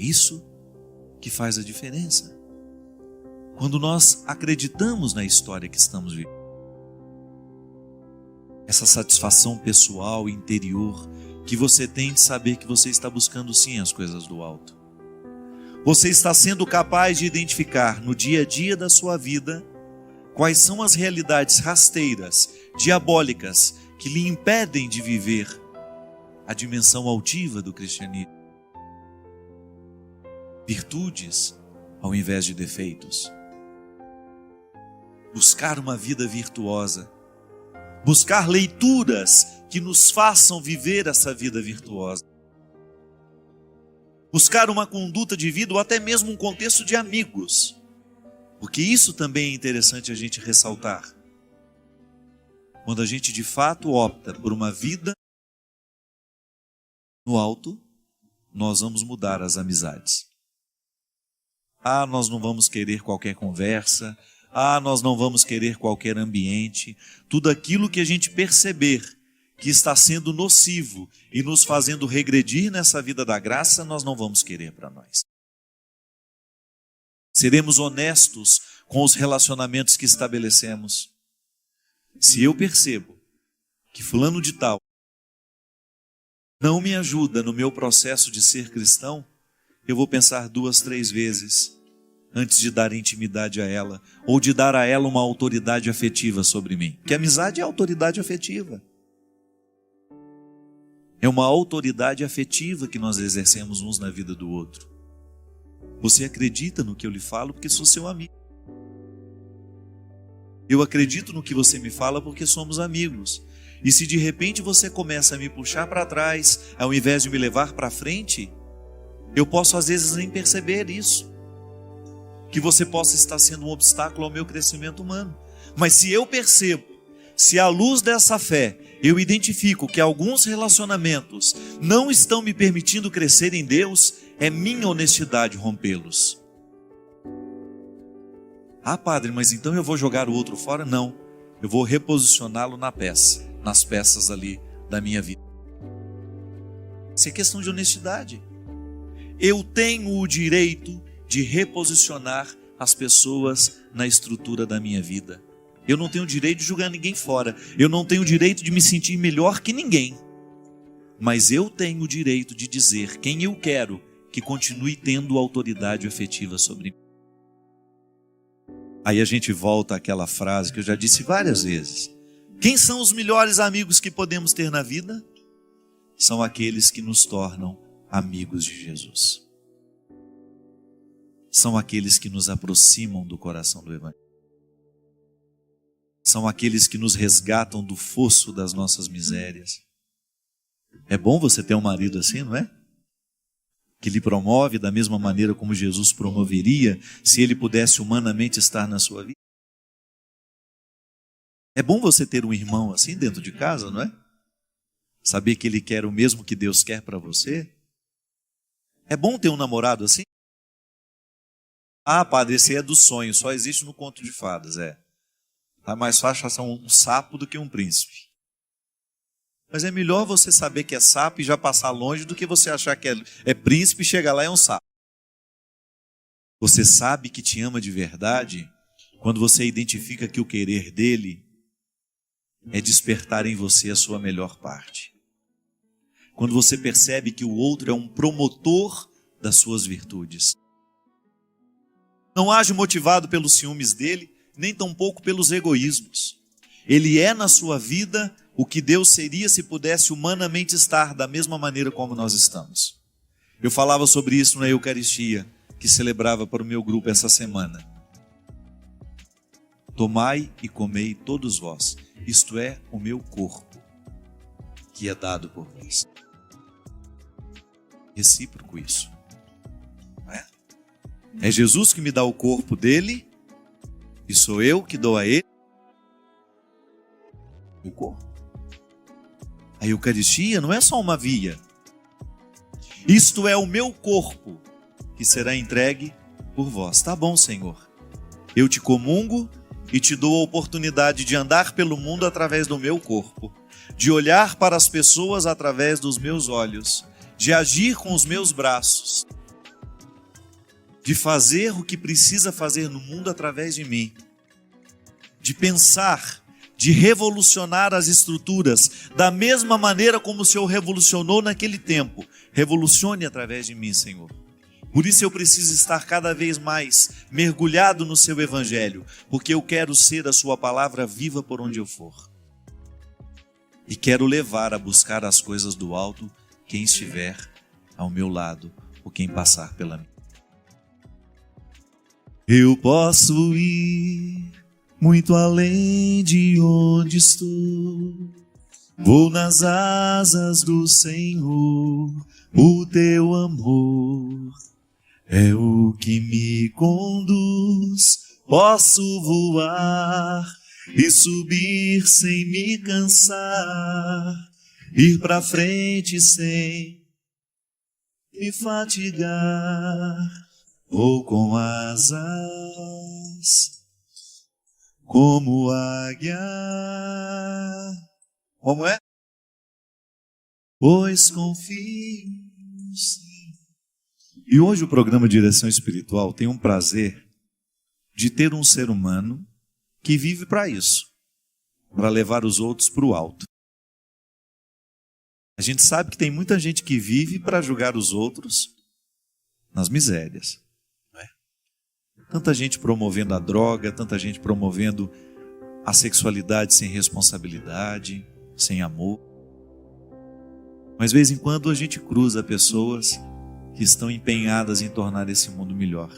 Isso que faz a diferença. Quando nós acreditamos na história que estamos vivendo. Essa satisfação pessoal, interior, que você tem de saber que você está buscando sim as coisas do alto. Você está sendo capaz de identificar no dia a dia da sua vida quais são as realidades rasteiras, diabólicas, que lhe impedem de viver a dimensão altiva do cristianismo. Virtudes ao invés de defeitos. Buscar uma vida virtuosa. Buscar leituras que nos façam viver essa vida virtuosa. Buscar uma conduta de vida ou até mesmo um contexto de amigos. Porque isso também é interessante a gente ressaltar. Quando a gente de fato opta por uma vida no alto, nós vamos mudar as amizades. Nós não vamos querer qualquer conversa. Nós não vamos querer qualquer ambiente. Tudo aquilo que a gente perceber que está sendo nocivo e nos fazendo regredir nessa vida da graça, nós não vamos querer para nós. Seremos honestos com os relacionamentos que estabelecemos. Se eu percebo que fulano de tal não me ajuda no meu processo de ser cristão, eu vou pensar 2, 3 vezes antes de dar intimidade a ela, ou de dar a ela uma autoridade afetiva sobre mim. Porque amizade é autoridade afetiva. É uma autoridade afetiva que nós exercemos uns na vida do outro. Você acredita no que eu lhe falo porque sou seu amigo. Eu acredito no que você me fala porque somos amigos. E se de repente você começa a me puxar para trás, ao invés de me levar para frente, eu posso às vezes nem perceber isso. Que você possa estar sendo um obstáculo ao meu crescimento humano. Mas se eu percebo, se à luz dessa fé, eu identifico que alguns relacionamentos não estão me permitindo crescer em Deus, é minha honestidade rompê-los. Padre, mas então eu vou jogar o outro fora? Não, eu vou reposicioná-lo nas peças ali da minha vida. Isso é questão de honestidade. Eu tenho o direito de reposicionar as pessoas na estrutura da minha vida. Eu não tenho o direito de julgar ninguém fora. Eu não tenho o direito de me sentir melhor que ninguém. Mas eu tenho o direito de dizer quem eu quero que continue tendo autoridade afetiva sobre mim. Aí a gente volta àquela frase que eu já disse várias vezes. Quem são os melhores amigos que podemos ter na vida? São aqueles que nos tornam amigos de Jesus. São aqueles que nos aproximam do coração do Evangelho. São aqueles que nos resgatam do fosso das nossas misérias. É bom você ter um marido assim, não é? Que lhe promove da mesma maneira como Jesus promoveria se ele pudesse humanamente estar na sua vida. É bom você ter um irmão assim dentro de casa, não é? Saber que ele quer o mesmo que Deus quer para você. É bom ter um namorado assim? Padre, esse é do sonho, só existe no conto de fadas, Tá mais fácil achar um sapo do que um príncipe. Mas é melhor você saber que é sapo e já passar longe do que você achar que é príncipe e chegar lá e é um sapo. Você sabe que te ama de verdade quando você identifica que o querer dele é despertar em você a sua melhor parte. Quando você percebe que o outro é um promotor das suas virtudes. Não age motivado pelos ciúmes dele, nem tampouco pelos egoísmos. Ele é na sua vida o que Deus seria se pudesse humanamente estar da mesma maneira como nós estamos. Eu falava sobre isso na Eucaristia, que celebrava para o meu grupo essa semana. Tomai e comei todos vós, isto é o meu corpo, que é dado por vós. Recíproco isso. É Jesus que me dá o corpo dele e sou eu que dou a ele o corpo. A Eucaristia não é só uma via. Isto é o meu corpo que será entregue por vós. Tá bom, Senhor. Eu te comungo e te dou a oportunidade de andar pelo mundo através do meu corpo, de olhar para as pessoas através dos meus olhos, de agir com os meus braços, de fazer o que precisa fazer no mundo através de mim, de pensar, de revolucionar as estruturas, da mesma maneira como o Senhor revolucionou naquele tempo. Revolucione através de mim, Senhor. Por isso eu preciso estar cada vez mais mergulhado no seu evangelho, porque eu quero ser a sua palavra viva por onde eu for. E quero levar a buscar as coisas do alto quem estiver ao meu lado ou quem passar pela minha. Eu posso ir muito além de onde estou. Vou nas asas do Senhor, o teu amor é o que me conduz. Posso voar e subir sem me cansar, ir pra frente sem me fatigar. Vou com asas como águia. Como é? Pois confio. E hoje o programa Direção Espiritual tem um prazer de ter um ser humano que vive para isso, para levar os outros para o alto. A gente sabe que tem muita gente que vive para julgar os outros nas misérias. Não é? Tanta gente promovendo a droga, tanta gente promovendo a sexualidade sem responsabilidade, sem amor. Mas de vez em quando a gente cruza pessoas que estão empenhadas em tornar esse mundo melhor.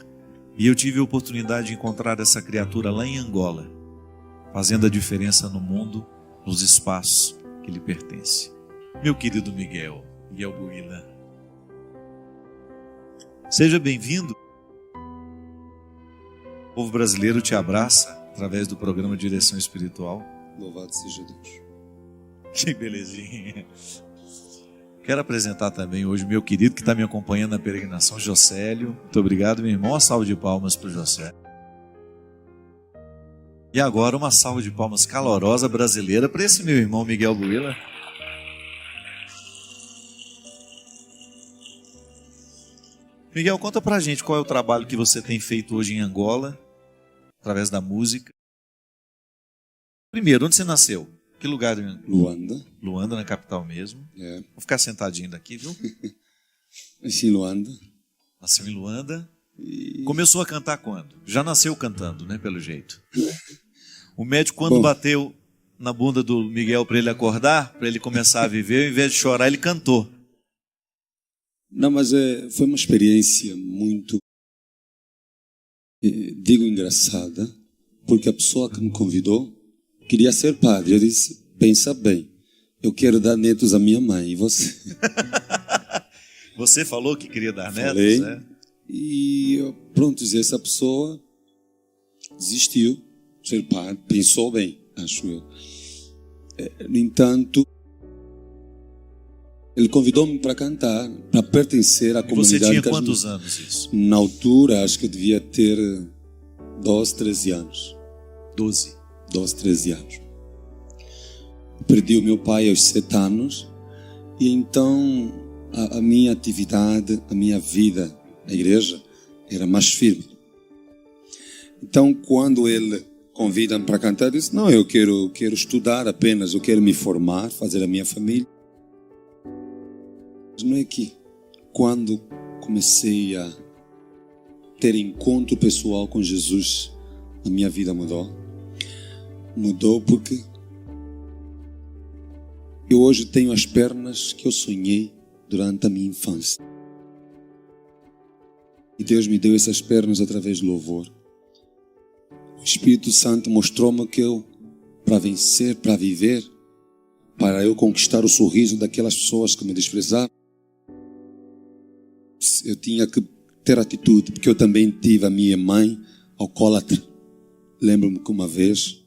E eu tive a oportunidade de encontrar essa criatura lá em Angola, fazendo a diferença no mundo, nos espaços que lhe pertencem. Meu querido Miguel Buila, seja bem-vindo. O povo brasileiro te abraça através do programa Direção Espiritual. Louvado seja Deus. Que belezinha. Quero apresentar também hoje o meu querido que está me acompanhando na peregrinação, Jocélio. Muito obrigado, meu irmão. Uma salva de palmas para o Jocélio. E agora uma salva de palmas calorosa brasileira para esse meu irmão Miguel Buila. Miguel, conta pra gente qual é o trabalho que você tem feito hoje em Angola, através da música. Primeiro, onde você nasceu? Que lugar? Luanda. Luanda, na capital mesmo. É. Vou ficar sentadinho daqui, viu? Nasci em Luanda. Nasceu em Luanda. Começou a cantar quando? Já nasceu cantando, né, pelo jeito. O médico, quando bateu na bunda do Miguel para ele acordar, para ele começar a viver, ao invés de chorar, ele cantou. Não, mas foi uma experiência muito, digo, engraçada, porque a pessoa que me convidou queria ser padre. Eu disse, pensa bem, eu quero dar netos à minha mãe, e você? Você falou que queria dar Falei, netos, né? E pronto, essa pessoa desistiu de ser padre, pensou bem, acho eu. No entanto, ele convidou-me para cantar, para pertencer à comunidade. Você tinha quantos anos isso? Na altura, acho que eu devia ter 12, 13 anos. 12, 13 anos. Perdi o meu pai aos 7 anos. E então a minha atividade, a minha vida na igreja era mais firme. Então quando ele convida-me para cantar, eu disse, não, eu quero estudar apenas, eu quero me formar, fazer a minha família. Mas não é que quando comecei a ter encontro pessoal com Jesus, a minha vida mudou. Mudou porque eu hoje tenho as pernas que eu sonhei durante a minha infância. E Deus me deu essas pernas através do louvor. O Espírito Santo mostrou-me que eu, para vencer, para viver, para eu conquistar o sorriso daquelas pessoas que me desprezavam, eu tinha que ter atitude, porque eu também tive a minha mãe alcoólatra. Lembro-me que uma vez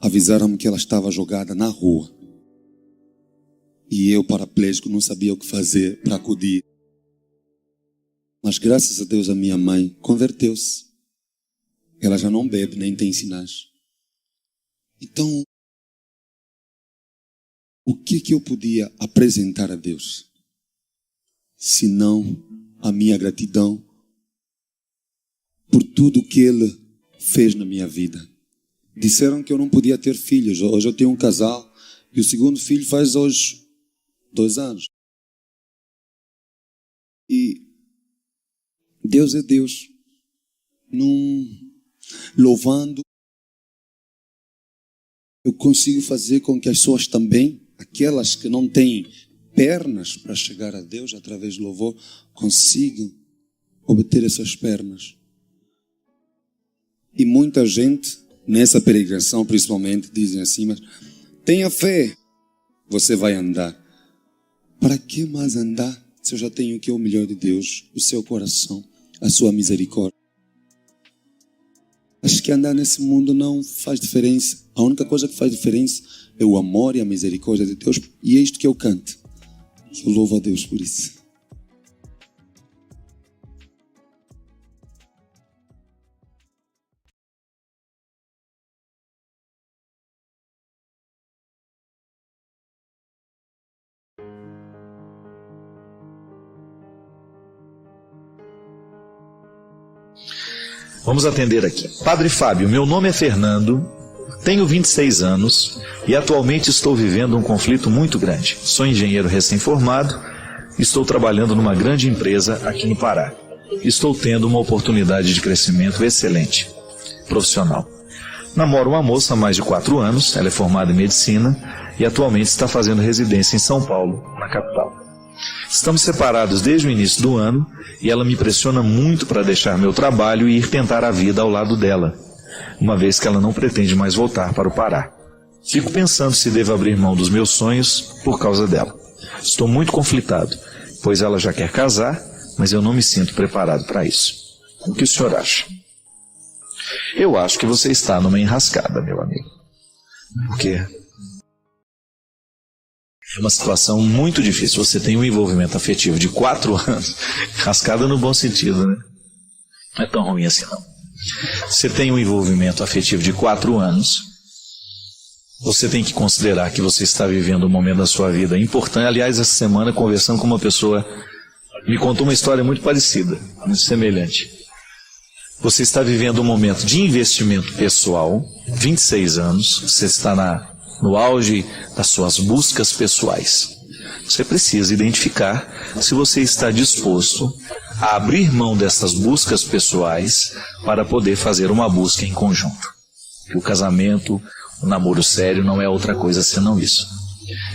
avisaram-me que ela estava jogada na rua. E eu, paraplégico, não sabia o que fazer para acudir. Mas graças a Deus a minha mãe converteu-se. Ela já não bebe, nem tem sinais. Então, o que eu podia apresentar a Deus? Senão a minha gratidão por tudo que Ele fez na minha vida. Disseram que eu não podia ter filhos. Hoje eu tenho um casal e o segundo filho faz hoje 2 anos. E Deus é Deus. Louvando, eu consigo fazer com que as pessoas também, aquelas que não têm pernas para chegar a Deus através do louvor, consigam obter essas pernas. E muita gente, nessa peregrinação principalmente, dizem assim, mas tenha fé, você vai andar. Para que mais andar se eu já tenho o que é o melhor de Deus, o seu coração, a sua misericórdia? Acho que andar nesse mundo não faz diferença. A única coisa que faz diferença é o amor e a misericórdia de Deus. E é isto que eu canto. Eu louvo a Deus por isso. Vamos atender aqui. Padre Fábio, meu nome é Fernando, tenho 26 anos e atualmente estou vivendo um conflito muito grande. Sou engenheiro recém-formado, estou trabalhando numa grande empresa aqui no Pará. Estou tendo uma oportunidade de crescimento excelente, profissional. Namoro uma moça há mais de 4 anos, ela é formada em medicina e atualmente está fazendo residência em São Paulo, na capital. Estamos separados desde o início do ano e ela me pressiona muito para deixar meu trabalho e ir tentar a vida ao lado dela, uma vez que ela não pretende mais voltar para o Pará. Fico pensando se devo abrir mão dos meus sonhos por causa dela. Estou muito conflitado, pois ela já quer casar, mas eu não me sinto preparado para isso. O que o senhor acha? Eu acho que você está numa enrascada, meu amigo. Porque é uma situação muito difícil. Você tem um envolvimento afetivo de 4 anos, rascada no bom sentido, né? Não é tão ruim assim, não. Você tem um envolvimento afetivo de 4 anos, você tem que considerar que você está vivendo um momento da sua vida importante. Aliás, essa semana, conversando com uma pessoa, me contou uma história muito parecida, muito semelhante. Você está vivendo um momento de investimento pessoal, 26 anos, você está no auge das suas buscas pessoais. Você precisa identificar se você está disposto a abrir mão dessas buscas pessoais para poder fazer uma busca em conjunto. E o casamento, o namoro sério não é outra coisa senão isso.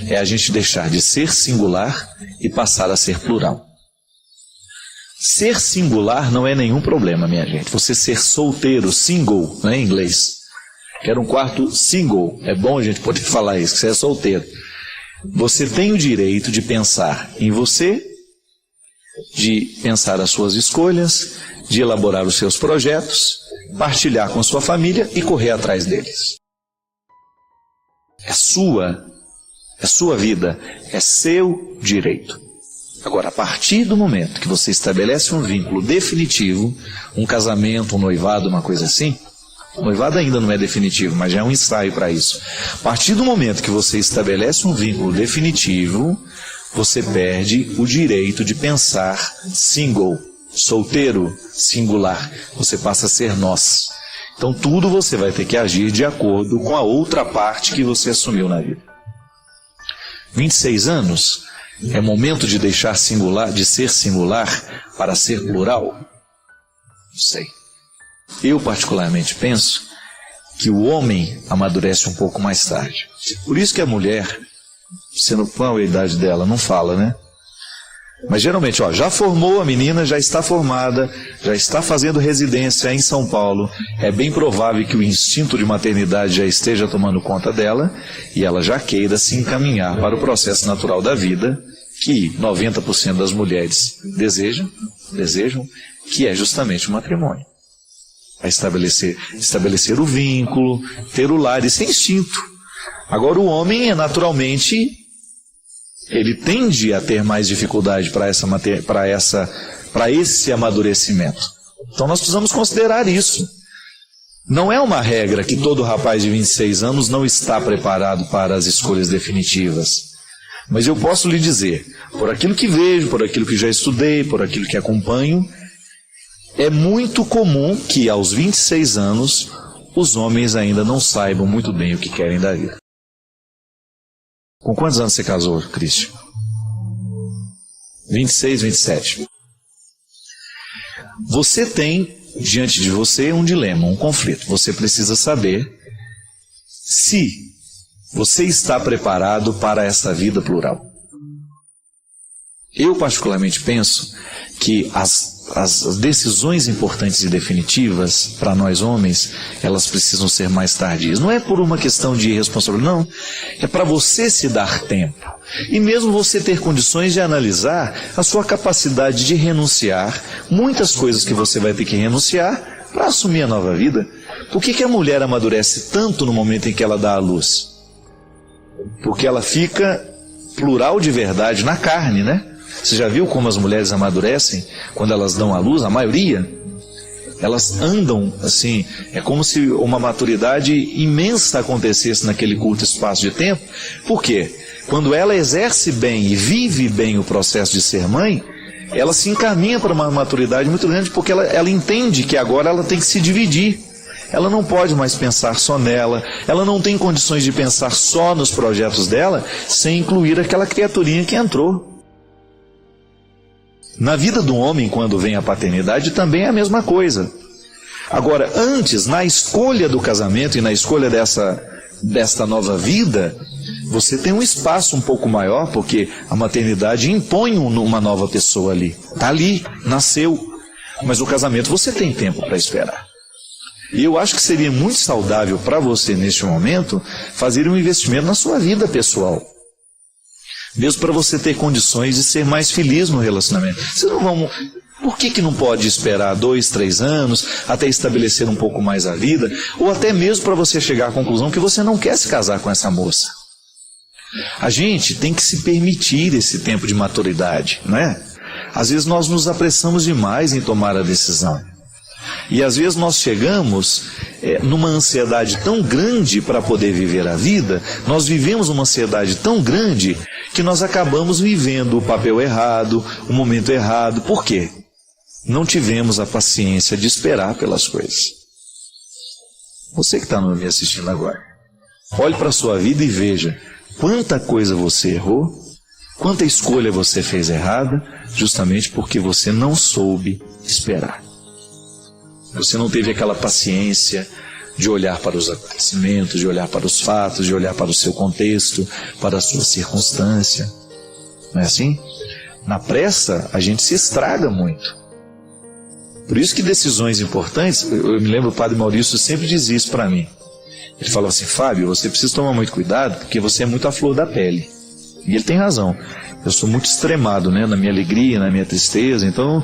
É a gente deixar de ser singular e passar a ser plural. Ser singular não é nenhum problema, minha gente. Você ser solteiro, single, né, em inglês. Quero um quarto single. É bom a gente poder falar isso, que você é solteiro. Você tem o direito de pensar em você, de pensar as suas escolhas, de elaborar os seus projetos, partilhar com a sua família e correr atrás deles. É sua vida, é seu direito. Agora, a partir do momento que você estabelece um vínculo definitivo, um casamento, um noivado, uma coisa assim, o noivado ainda não é definitivo, mas já é um ensaio para isso. A partir do momento que você estabelece um vínculo definitivo, você perde o direito de pensar single, solteiro, singular. Você passa a ser nós. Então tudo você vai ter que agir de acordo com a outra parte que você assumiu na vida. 26 anos é momento de deixar singular, de ser singular para ser plural? Não sei. Eu particularmente penso que o homem amadurece um pouco mais tarde. Por isso que a mulher, sendo qual a idade dela, não fala, né? Mas geralmente, já formou a menina, já está formada, já está fazendo residência em São Paulo. É bem provável que o instinto de maternidade já esteja tomando conta dela e ela já queira se encaminhar para o processo natural da vida, que 90% das mulheres desejam, que é justamente o matrimônio. A estabelecer o vínculo, ter o lar, isso é instinto. Agora o homem naturalmente, ele tende a ter mais dificuldade para esse amadurecimento. Então nós precisamos considerar isso. Não é uma regra que todo rapaz de 26 anos não está preparado para as escolhas definitivas. Mas eu posso lhe dizer, por aquilo que vejo, por aquilo que já estudei, por aquilo que acompanho, É muito comum que aos 26 anos os homens ainda não saibam muito bem o que querem da vida. Com quantos anos você casou, Cristian? 26, 27. Você tem diante de você um dilema, um conflito. Você precisa saber se você está preparado para essa vida plural. Eu particularmente penso que as decisões importantes e definitivas para nós homens, elas precisam ser mais tardias. Não é por uma questão de irresponsabilidade, não. É para você se dar tempo. E mesmo você ter condições de analisar a sua capacidade de renunciar, muitas coisas que você vai ter que renunciar para assumir a nova vida. Por que a mulher amadurece tanto no momento em que ela dá à luz? Porque ela fica plural de verdade na carne, né? Você já viu como as mulheres amadurecem quando elas dão à luz? A maioria, elas andam assim, é como se uma maturidade imensa acontecesse naquele curto espaço de tempo. Por quê? Quando ela exerce bem e vive bem o processo de ser mãe, ela se encaminha para uma maturidade muito grande, porque ela entende que agora ela tem que se dividir. Ela não pode mais pensar só nela, ela não tem condições de pensar só nos projetos dela, sem incluir aquela criaturinha que entrou. Na vida do homem, quando vem a paternidade, também é a mesma coisa. Agora, antes, na escolha do casamento e na escolha desta nova vida, você tem um espaço um pouco maior, porque a maternidade impõe uma nova pessoa ali. Está ali, nasceu. Mas o casamento você tem tempo para esperar. E eu acho que seria muito saudável para você, neste momento, fazer um investimento na sua vida pessoal. Mesmo para você ter condições de ser mais feliz no relacionamento. Por que não pode esperar 2, 3 anos até estabelecer um pouco mais a vida? Ou até mesmo para você chegar à conclusão que você não quer se casar com essa moça. A gente tem que se permitir esse tempo de maturidade, não é? Às vezes nós nos apressamos demais em tomar a decisão. E às vezes nós chegamos numa ansiedade tão grande para poder viver a vida, nós vivemos uma ansiedade tão grande que nós acabamos vivendo o papel errado, o momento errado. Por quê? Não tivemos a paciência de esperar pelas coisas. Você que está me assistindo agora, olhe para a sua vida e veja quanta coisa você errou, quanta escolha você fez errada, justamente porque você não soube esperar. Você não teve aquela paciência de olhar para os acontecimentos, de olhar para os fatos, de olhar para o seu contexto, para a sua circunstância. Não é assim? Na pressa, a gente se estraga muito. Por isso que decisões importantes, eu me lembro, o padre Maurício sempre dizia isso para mim. Ele falou assim: Fábio, você precisa tomar muito cuidado, porque você é muito à flor da pele. E ele tem razão. Eu sou muito extremado, né, na minha alegria, na minha tristeza. Então,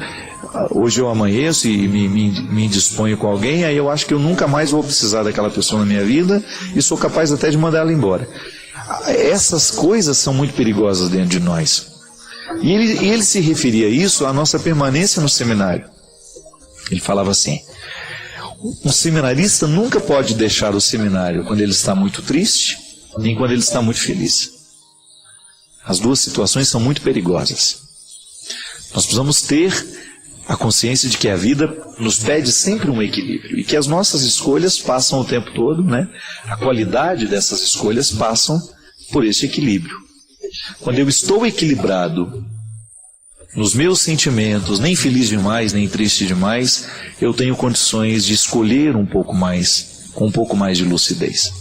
hoje eu amanheço e me indisponho com alguém, aí eu acho que eu nunca mais vou precisar daquela pessoa na minha vida e sou capaz até de mandar ela embora. Essas coisas são muito perigosas dentro de nós. E ele se referia a isso à nossa permanência no seminário. Ele falava assim: um seminarista nunca pode deixar o seminário quando ele está muito triste, nem quando ele está muito feliz. As duas situações são muito perigosas. Nós precisamos ter a consciência de que a vida nos pede sempre um equilíbrio e que as nossas escolhas passam o tempo todo, né? A qualidade dessas escolhas passam por esse equilíbrio. Quando eu estou equilibrado nos meus sentimentos, nem feliz demais, nem triste demais, eu tenho condições de escolher um pouco mais, com um pouco mais de lucidez.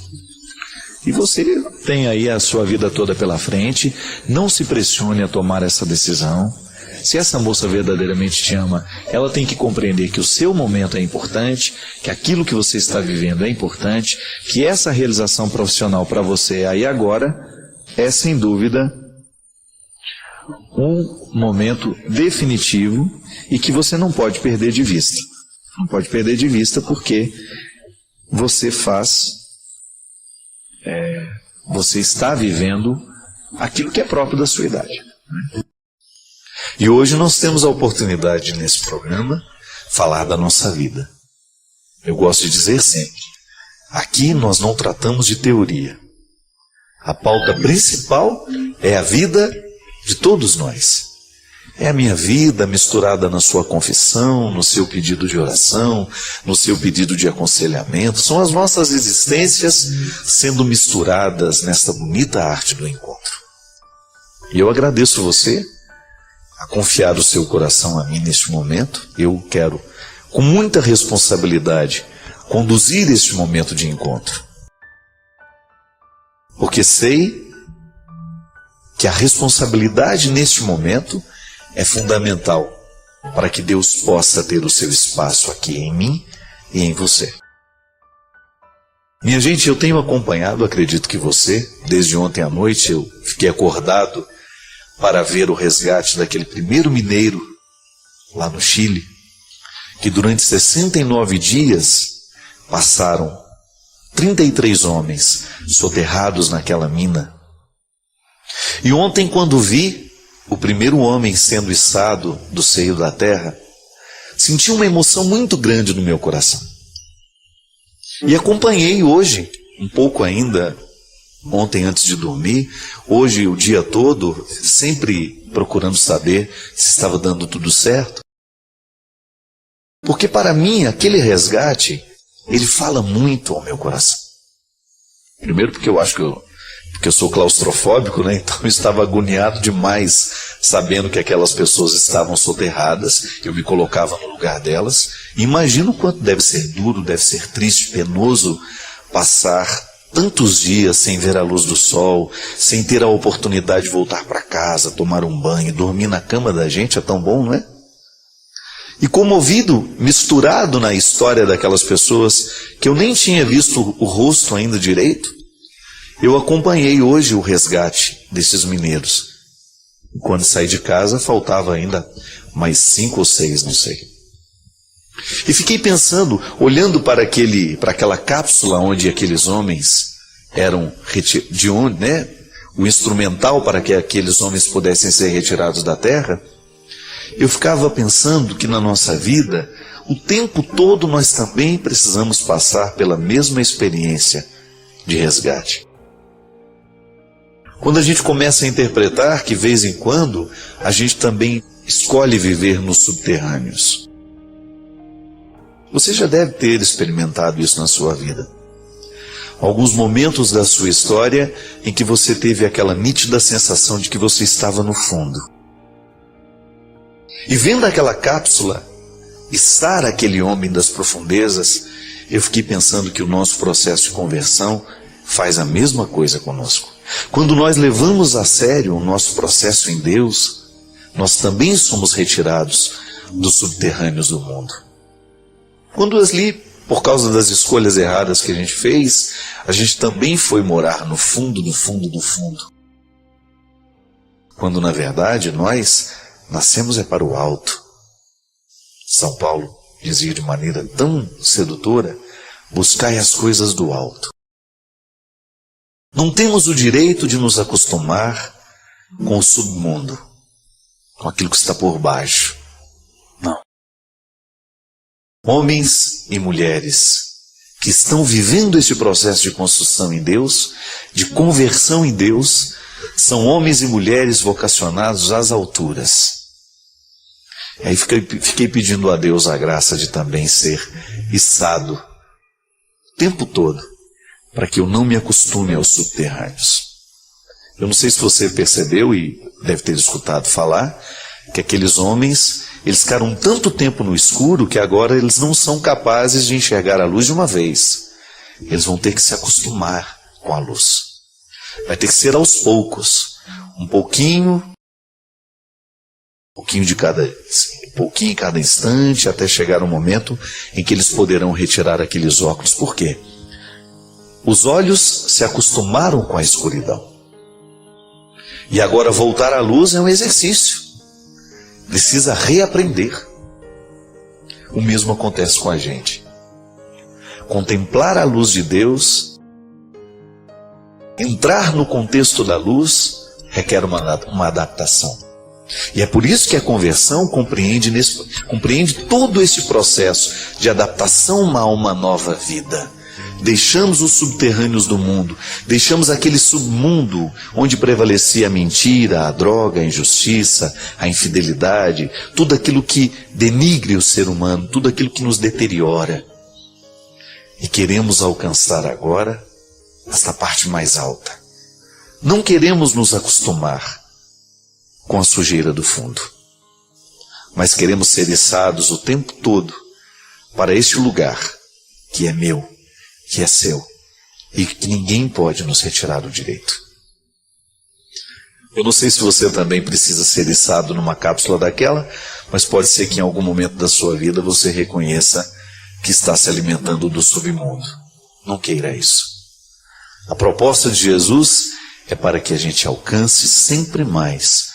E você tem aí a sua vida toda pela frente, não se pressione a tomar essa decisão. Se essa moça verdadeiramente te ama, ela tem que compreender que o seu momento é importante, que aquilo que você está vivendo é importante, que essa realização profissional para você aí agora é sem dúvida um momento definitivo e que você não pode perder de vista. Não pode perder de vista porque você você está vivendo aquilo que é próprio da sua idade. E hoje nós temos a oportunidade nesse programa falar da nossa vida. Eu gosto de dizer sempre, aqui nós não tratamos de teoria. A pauta principal é a vida de todos nós. É a minha vida misturada na sua confissão, no seu pedido de oração, no seu pedido de aconselhamento. São as nossas existências sendo misturadas nesta bonita arte do encontro. E eu agradeço você a confiar o seu coração a mim neste momento. Eu quero, com muita responsabilidade, conduzir este momento de encontro. Porque sei que a responsabilidade neste momento é fundamental para que Deus possa ter o seu espaço aqui em mim e em você. Minha gente, eu tenho acompanhado, acredito que você, desde ontem à noite eu fiquei acordado para ver o resgate daquele primeiro mineiro lá no Chile, que durante 69 dias passaram 33 homens soterrados naquela mina. E ontem, quando vi o primeiro homem sendo içado do seio da terra, senti uma emoção muito grande no meu coração. E acompanhei hoje, um pouco ainda, ontem antes de dormir, hoje o dia todo, sempre procurando saber se estava dando tudo certo. Porque para mim, aquele resgate, ele fala muito ao meu coração. Primeiro porque eu acho que eu sou claustrofóbico, né? Então eu estava agoniado demais, sabendo que aquelas pessoas estavam soterradas. Eu me colocava no lugar delas. E imagino o quanto deve ser duro, deve ser triste, penoso passar tantos dias sem ver a luz do sol, sem ter a oportunidade de voltar para casa, tomar um banho, dormir na cama da gente. É tão bom, não é? E comovido, misturado na história daquelas pessoas que eu nem tinha visto o rosto ainda direito, eu acompanhei hoje o resgate desses mineiros. Quando saí de casa, faltava ainda mais 5 ou 6, não sei. E fiquei pensando, olhando para aquela cápsula onde aqueles homens eram de onde, né? O instrumental para que aqueles homens pudessem ser retirados da terra. Eu ficava pensando que na nossa vida, o tempo todo nós também precisamos passar pela mesma experiência de resgate. Quando a gente começa a interpretar que, de vez em quando, a gente também escolhe viver nos subterrâneos. Você já deve ter experimentado isso na sua vida. Alguns momentos da sua história em que você teve aquela nítida sensação de que você estava no fundo. E vendo aquela cápsula, içar aquele homem das profundezas, eu fiquei pensando que o nosso processo de conversão faz a mesma coisa conosco. Quando nós levamos a sério o nosso processo em Deus, nós também somos retirados dos subterrâneos do mundo. Quando ali, por causa das escolhas erradas que a gente fez, a gente também foi morar no fundo, no fundo, no fundo. Quando na verdade nós nascemos para o alto. São Paulo dizia de maneira tão sedutora: buscai as coisas do alto. Não temos o direito de nos acostumar com o submundo, com aquilo que está por baixo. Não. Homens e mulheres que estão vivendo esse processo de construção em Deus, de conversão em Deus, são homens e mulheres vocacionados às alturas. Aí fiquei pedindo a Deus a graça de também ser içado o tempo todo, para que eu não me acostume aos subterrâneos. Eu não sei se você percebeu e deve ter escutado falar que aqueles homens, eles ficaram tanto tempo no escuro que agora eles não são capazes de enxergar a luz de uma vez. Eles vão ter que se acostumar com a luz. Vai ter que ser aos poucos, um pouquinho em cada instante, até chegar um momento em que eles poderão retirar aqueles óculos. Por quê? Os olhos se acostumaram com a escuridão. E agora voltar à luz é um exercício. Precisa reaprender. O mesmo acontece com a gente. Contemplar a luz de Deus, entrar no contexto da luz, requer uma adaptação. E é por isso que a conversão compreende todo esse processo de adaptação a uma nova vida, deixamos os subterrâneos do mundo, deixamos aquele submundo onde prevalecia a mentira, a droga, a injustiça, a infidelidade, tudo aquilo que denigre o ser humano, tudo aquilo que nos deteriora. E queremos alcançar agora esta parte mais alta. Não queremos nos acostumar com a sujeira do fundo, mas queremos ser içados o tempo todo para este lugar que é meu, que é seu, e que ninguém pode nos retirar do direito. Eu não sei se você também precisa ser içado numa cápsula daquela, mas pode ser que em algum momento da sua vida você reconheça que está se alimentando do submundo. Não queira isso. A proposta de Jesus é para que a gente alcance sempre mais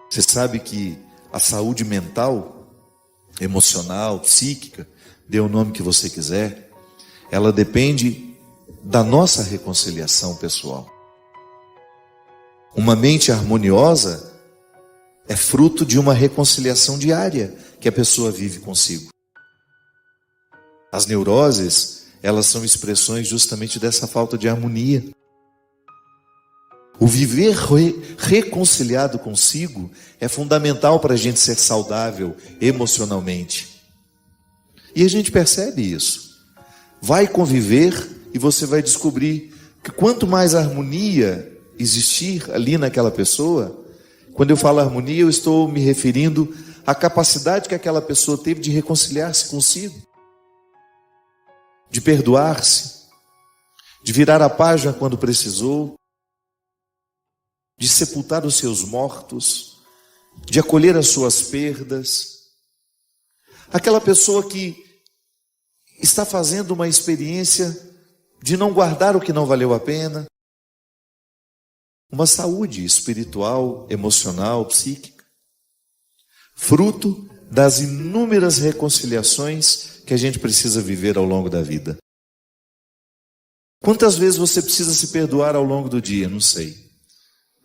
Você sabe que a saúde mental, emocional, psíquica, dê o nome que você quiser, ela depende da nossa reconciliação pessoal. Uma mente harmoniosa é fruto de uma reconciliação diária que a pessoa vive consigo. As neuroses, elas são expressões justamente dessa falta de harmonia. O viver reconciliado consigo é fundamental para a gente ser saudável emocionalmente. E a gente percebe isso. Vai conviver e você vai descobrir que quanto mais harmonia existir ali naquela pessoa, quando eu falo harmonia, eu estou me referindo à capacidade que aquela pessoa teve de reconciliar-se consigo, de perdoar-se, de virar a página quando precisou, de sepultar os seus mortos, de acolher as suas perdas. Aquela pessoa que está fazendo uma experiência de não guardar o que não valeu a pena. Uma saúde espiritual, emocional, psíquica. Fruto das inúmeras reconciliações que a gente precisa viver ao longo da vida. Quantas vezes você precisa se perdoar ao longo do dia? Não sei.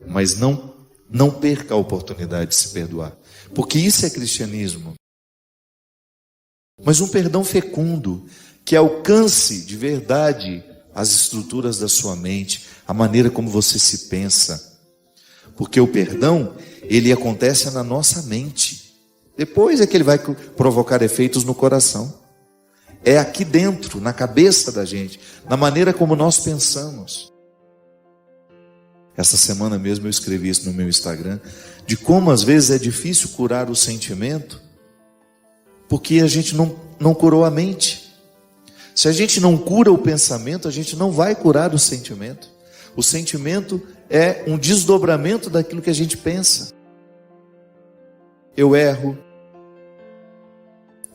Mas não perca a oportunidade de se perdoar, porque isso é cristianismo. Mas um perdão fecundo, que alcance de verdade as estruturas da sua mente, a maneira como você se pensa. Porque o perdão, ele acontece na nossa mente. Depois é que ele vai provocar efeitos no coração. É aqui dentro, na cabeça da gente, na maneira como nós pensamos. Essa semana mesmo eu escrevi isso no meu Instagram, de como às vezes é difícil curar o sentimento, porque a gente não curou a mente. Se a gente não cura o pensamento, a gente não vai curar o sentimento. O sentimento é um desdobramento daquilo que a gente pensa. Eu erro,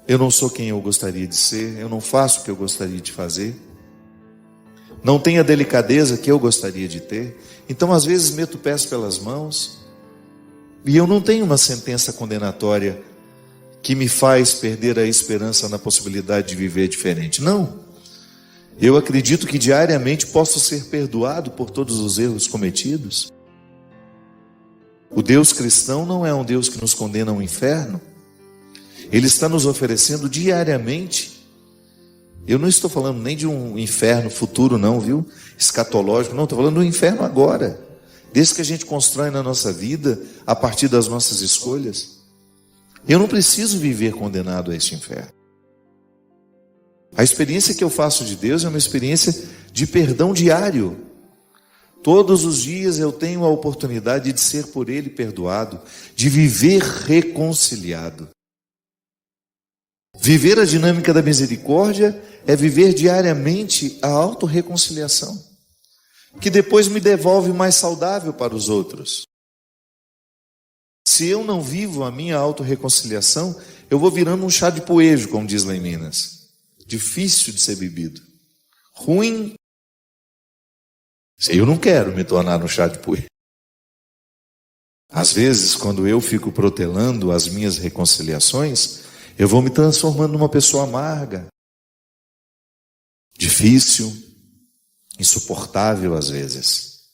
eu não sou quem eu gostaria de ser, eu não faço o que eu gostaria de fazer, não tenho a delicadeza que eu gostaria de ter. Então às vezes meto pés pelas mãos, e eu não tenho uma sentença condenatória que me faz perder a esperança na possibilidade de viver diferente. Não. Eu acredito que diariamente posso ser perdoado por todos os erros cometidos. O Deus cristão não é um Deus que nos condena ao inferno. Ele está nos oferecendo diariamente. Eu não estou falando nem de um inferno futuro não, viu? Escatológico, não. Estou falando do inferno agora. Desde que a gente constrói na nossa vida, a partir das nossas escolhas. Eu não preciso viver condenado a este inferno. A experiência que eu faço de Deus é uma experiência de perdão diário. Todos os dias eu tenho a oportunidade de ser por Ele perdoado, de viver reconciliado. Viver a dinâmica da misericórdia é viver diariamente a autorreconciliação, que depois me devolve mais saudável para os outros. Se eu não vivo a minha autorreconciliação, eu vou virando um chá de poejo, como diz lá em Minas. Difícil de ser bebido. Ruim. Eu não quero me tornar um chá de poejo. Às vezes, quando eu fico protelando as minhas reconciliações, Eu vou me transformando numa pessoa amarga, difícil, insuportável às vezes.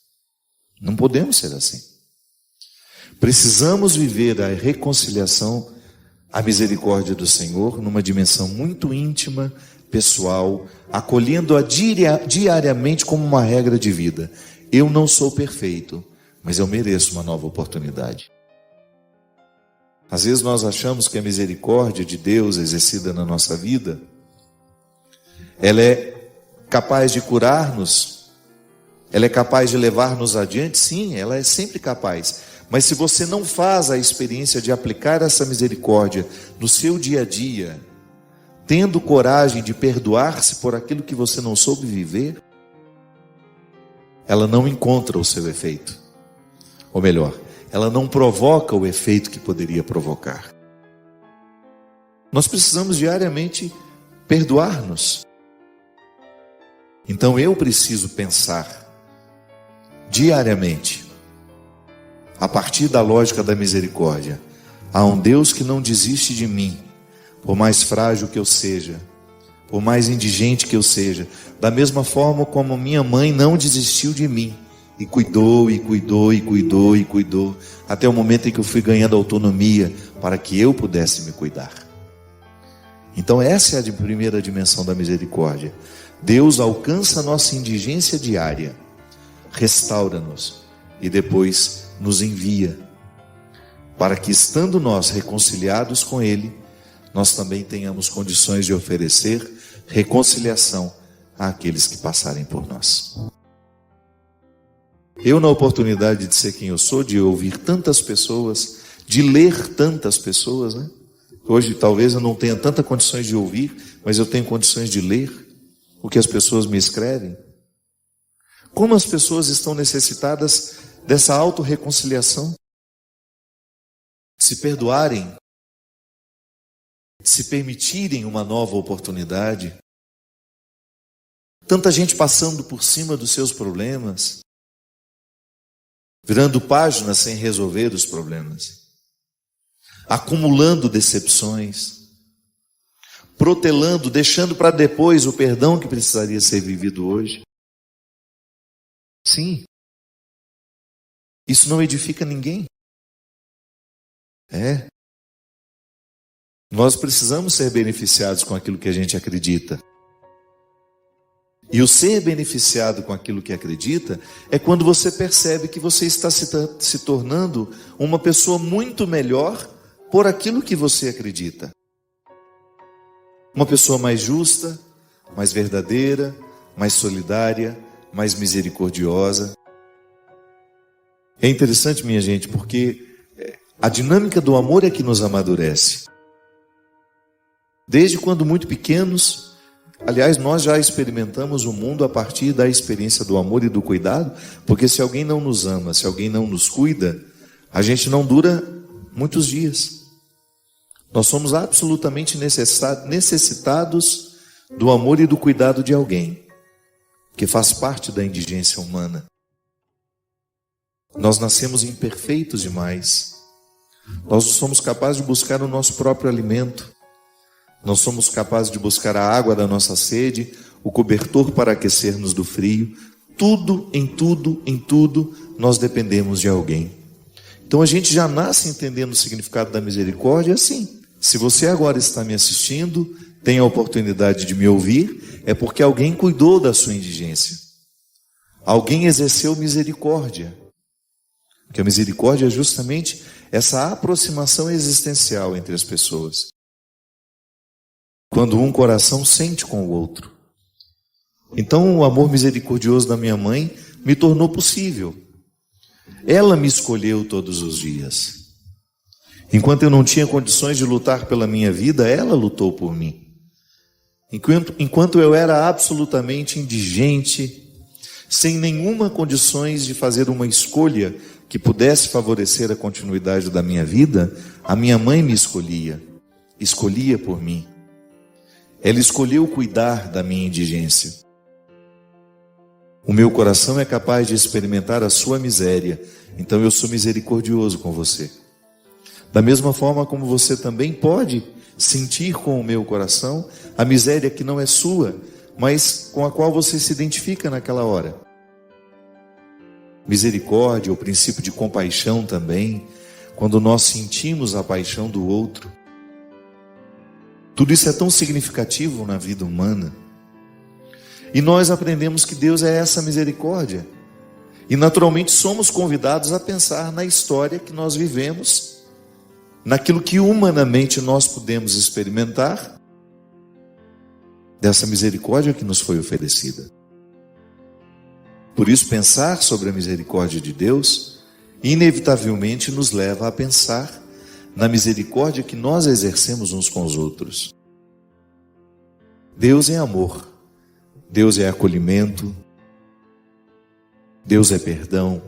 Não podemos ser assim. Precisamos viver a reconciliação, a misericórdia do Senhor numa dimensão muito íntima, pessoal, acolhendo-a diariamente como uma regra de vida. Eu não sou perfeito, mas eu mereço uma nova oportunidade. Às vezes nós achamos que a misericórdia de Deus exercida na nossa vida, ela é capaz de curar-nos, ela é capaz de levar-nos adiante, sim, ela é sempre capaz. Mas se você não faz a experiência de aplicar essa misericórdia no seu dia a dia, tendo coragem de perdoar-se por aquilo que você não soube viver, ela não encontra o seu efeito. Ou melhor, ela não provoca o efeito que poderia provocar. Nós precisamos diariamente perdoar-nos. Então eu preciso pensar diariamente, a partir da lógica da misericórdia, há um Deus que não desiste de mim, por mais frágil que eu seja, por mais indigente que eu seja, da mesma forma como minha mãe não desistiu de mim, e cuidou, e cuidou, e cuidou, e cuidou, até o momento em que eu fui ganhando autonomia para que eu pudesse me cuidar. Então essa é a primeira dimensão da misericórdia. Deus alcança a nossa indigência diária, restaura-nos e depois nos envia, para que estando nós reconciliados com Ele, nós também tenhamos condições de oferecer reconciliação àqueles que passarem por nós. Eu, na oportunidade de ser quem eu sou, de ouvir tantas pessoas, de ler tantas pessoas, né? Hoje talvez eu não tenha tantas condições de ouvir, mas eu tenho condições de ler o que as pessoas me escrevem. Como as pessoas estão necessitadas dessa autorreconciliação, se perdoarem, se permitirem uma nova oportunidade. Tanta gente passando por cima dos seus problemas, virando páginas sem resolver os problemas, acumulando decepções, protelando, deixando para depois o perdão que precisaria ser vivido hoje. Sim, isso não edifica ninguém. Nós precisamos ser beneficiados com aquilo que a gente acredita. E o ser beneficiado com aquilo que acredita é quando você percebe que você está se tornando uma pessoa muito melhor por aquilo que você acredita. Uma pessoa mais justa, mais verdadeira, mais solidária, mais misericordiosa. É interessante, minha gente, porque a dinâmica do amor é que nos amadurece. Desde quando muito pequenos, aliás, nós já experimentamos o mundo a partir da experiência do amor e do cuidado, porque se alguém não nos ama, se alguém não nos cuida, a gente não dura muitos dias. Nós somos absolutamente necessitados do amor e do cuidado de alguém, que faz parte da indigência humana. Nós nascemos imperfeitos demais. Nós não somos capazes de buscar o nosso próprio alimento. Não somos capazes de buscar a água da nossa sede, o cobertor para aquecer-nos do frio. Tudo, em tudo, nós dependemos de alguém. Então a gente já nasce entendendo o significado da misericórdia assim. Se você agora está me assistindo, tem a oportunidade de me ouvir, é porque alguém cuidou da sua indigência. Alguém exerceu misericórdia. Porque a misericórdia é justamente essa aproximação existencial entre as pessoas. Quando um coração sente com o outro. Então o amor misericordioso da minha mãe me tornou possível. Ela me escolheu todos os dias. Enquanto eu não tinha condições de lutar pela minha vida, ela lutou por mim. Enquanto eu era absolutamente indigente, sem nenhuma condições de fazer uma escolha que pudesse favorecer a continuidade da minha vida, a minha mãe me escolhia por mim. Ela escolheu cuidar da minha indigência. O meu coração é capaz de experimentar a sua miséria, então eu sou misericordioso com você. Da mesma forma como você também pode sentir com o meu coração a miséria que não é sua, mas com a qual você se identifica naquela hora. Misericórdia, o princípio de compaixão também, quando nós sentimos a paixão do outro. Tudo isso é tão significativo na vida humana. E nós aprendemos que Deus é essa misericórdia. E naturalmente somos convidados a pensar na história que nós vivemos, naquilo que humanamente nós podemos experimentar, dessa misericórdia que nos foi oferecida. Por isso, pensar sobre a misericórdia de Deus, inevitavelmente nos leva a pensar na misericórdia que nós exercemos uns com os outros. Deus é amor, Deus é acolhimento, Deus é perdão,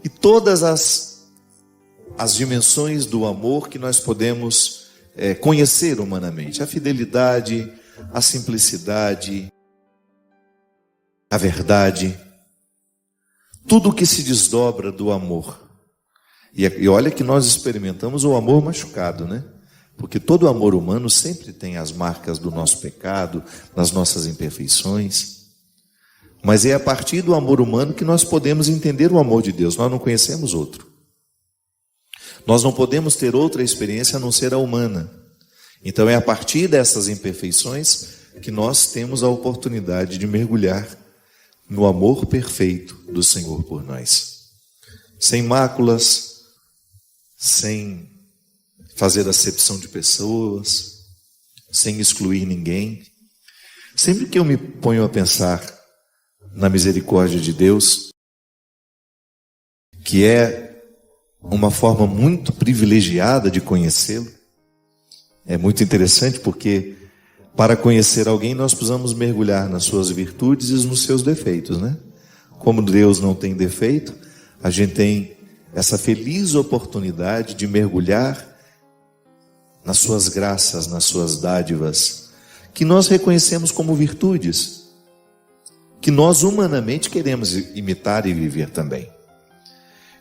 e todas as dimensões do amor que nós podemos conhecer humanamente, a fidelidade, a simplicidade, a verdade, tudo que se desdobra do amor. E olha que nós experimentamos o amor machucado, né? Porque todo amor humano sempre tem as marcas do nosso pecado, das nossas imperfeições. Mas é a partir do amor humano que nós podemos entender o amor de Deus. Nós não conhecemos outro. Nós não podemos ter outra experiência a não ser a humana. Então é a partir dessas imperfeições que nós temos a oportunidade de mergulhar no amor perfeito do Senhor por nós. Sem máculas, sem fazer acepção de pessoas, sem excluir ninguém. Sempre que eu me ponho a pensar na misericórdia de Deus, que é uma forma muito privilegiada de conhecê-lo, é muito interessante porque para conhecer alguém nós precisamos mergulhar nas suas virtudes e nos seus defeitos, né? Como Deus não tem defeito, a gente tem essa feliz oportunidade de mergulhar nas suas graças, nas suas dádivas, que nós reconhecemos como virtudes, que nós humanamente queremos imitar e viver também.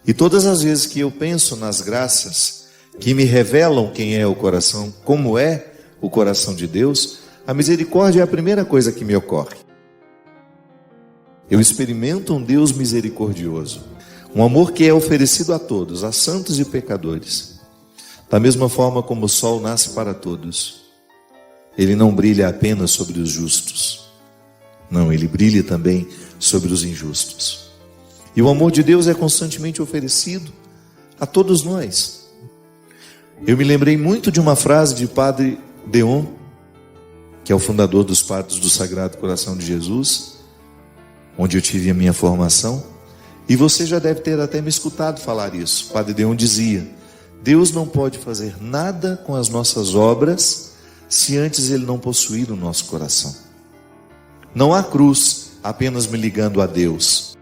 E todas as vezes que eu penso nas graças que me revelam quem é o coração, como é o coração de Deus, a misericórdia é a primeira coisa que me ocorre. Eu experimento um Deus misericordioso, um amor que é oferecido a todos, a santos e pecadores. Da mesma forma como o sol nasce para todos, ele não brilha apenas sobre os justos. Não, ele brilha também sobre os injustos. E o amor de Deus é constantemente oferecido a todos nós. Eu me lembrei muito de uma frase de Padre Deon, que é o fundador dos Padres do Sagrado Coração de Jesus, onde eu tive a minha formação. E você já deve ter até me escutado falar isso. Padre Deon dizia: Deus não pode fazer nada com as nossas obras se antes Ele não possuir o nosso coração. Não há cruz apenas me ligando a Deus.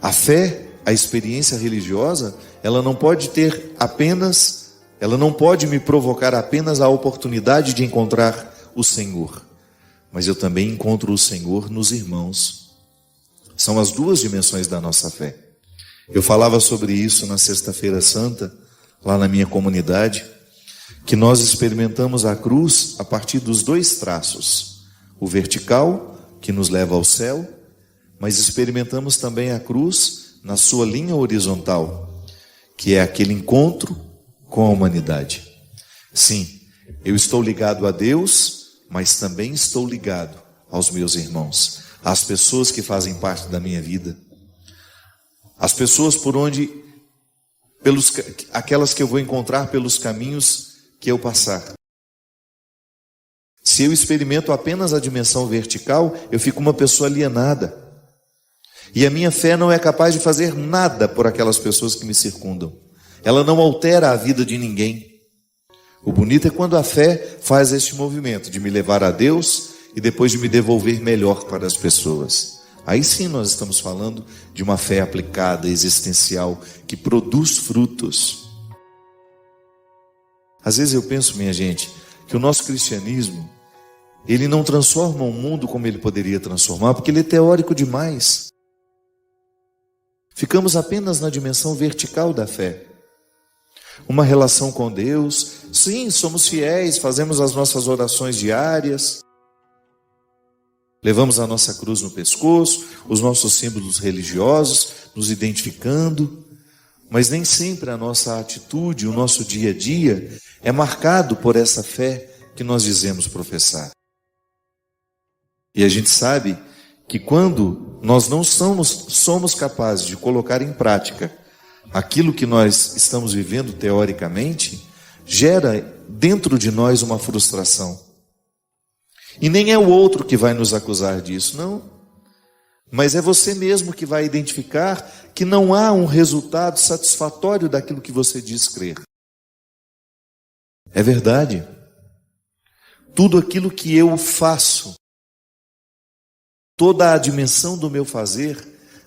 A fé, a experiência religiosa, ela não pode me provocar apenas a oportunidade de encontrar o Senhor. Mas eu também encontro o Senhor nos irmãos. São as duas dimensões da nossa fé. Eu falava sobre isso na Sexta-feira Santa, lá na minha comunidade, que nós experimentamos a cruz a partir dos dois traços. O vertical, que nos leva ao céu, mas experimentamos também a cruz na sua linha horizontal, que é aquele encontro com a humanidade. Sim, eu estou ligado a Deus, mas também estou ligado aos meus irmãos, às pessoas que fazem parte da minha vida, as pessoas aquelas que eu vou encontrar pelos caminhos que eu passar. Se eu experimento apenas a dimensão vertical, eu fico uma pessoa alienada. E a minha fé não é capaz de fazer nada por aquelas pessoas que me circundam. Ela não altera a vida de ninguém. O bonito é quando a fé faz este movimento de me levar a Deus e depois de me devolver melhor para as pessoas. Aí sim nós estamos falando de uma fé aplicada, existencial, que produz frutos. Às vezes eu penso, minha gente, que o nosso cristianismo, ele não transforma o mundo como ele poderia transformar, porque ele é teórico demais. Ficamos apenas na dimensão vertical da fé. uma relação com Deus. Sim, somos fiéis, fazemos as nossas orações diárias, levamos a nossa cruz no pescoço, os nossos símbolos religiosos, nos identificando, mas nem sempre a nossa atitude, o nosso dia a dia é marcado por essa fé que nós dizemos professar. E a gente sabe que quando nós não somos capazes de colocar em prática aquilo que nós estamos vivendo teoricamente, gera dentro de nós uma frustração. E nem é o outro que vai nos acusar disso, não. Mas é você mesmo que vai identificar que não há um resultado satisfatório daquilo que você diz crer. É verdade. Tudo aquilo que eu faço, toda a dimensão do meu fazer,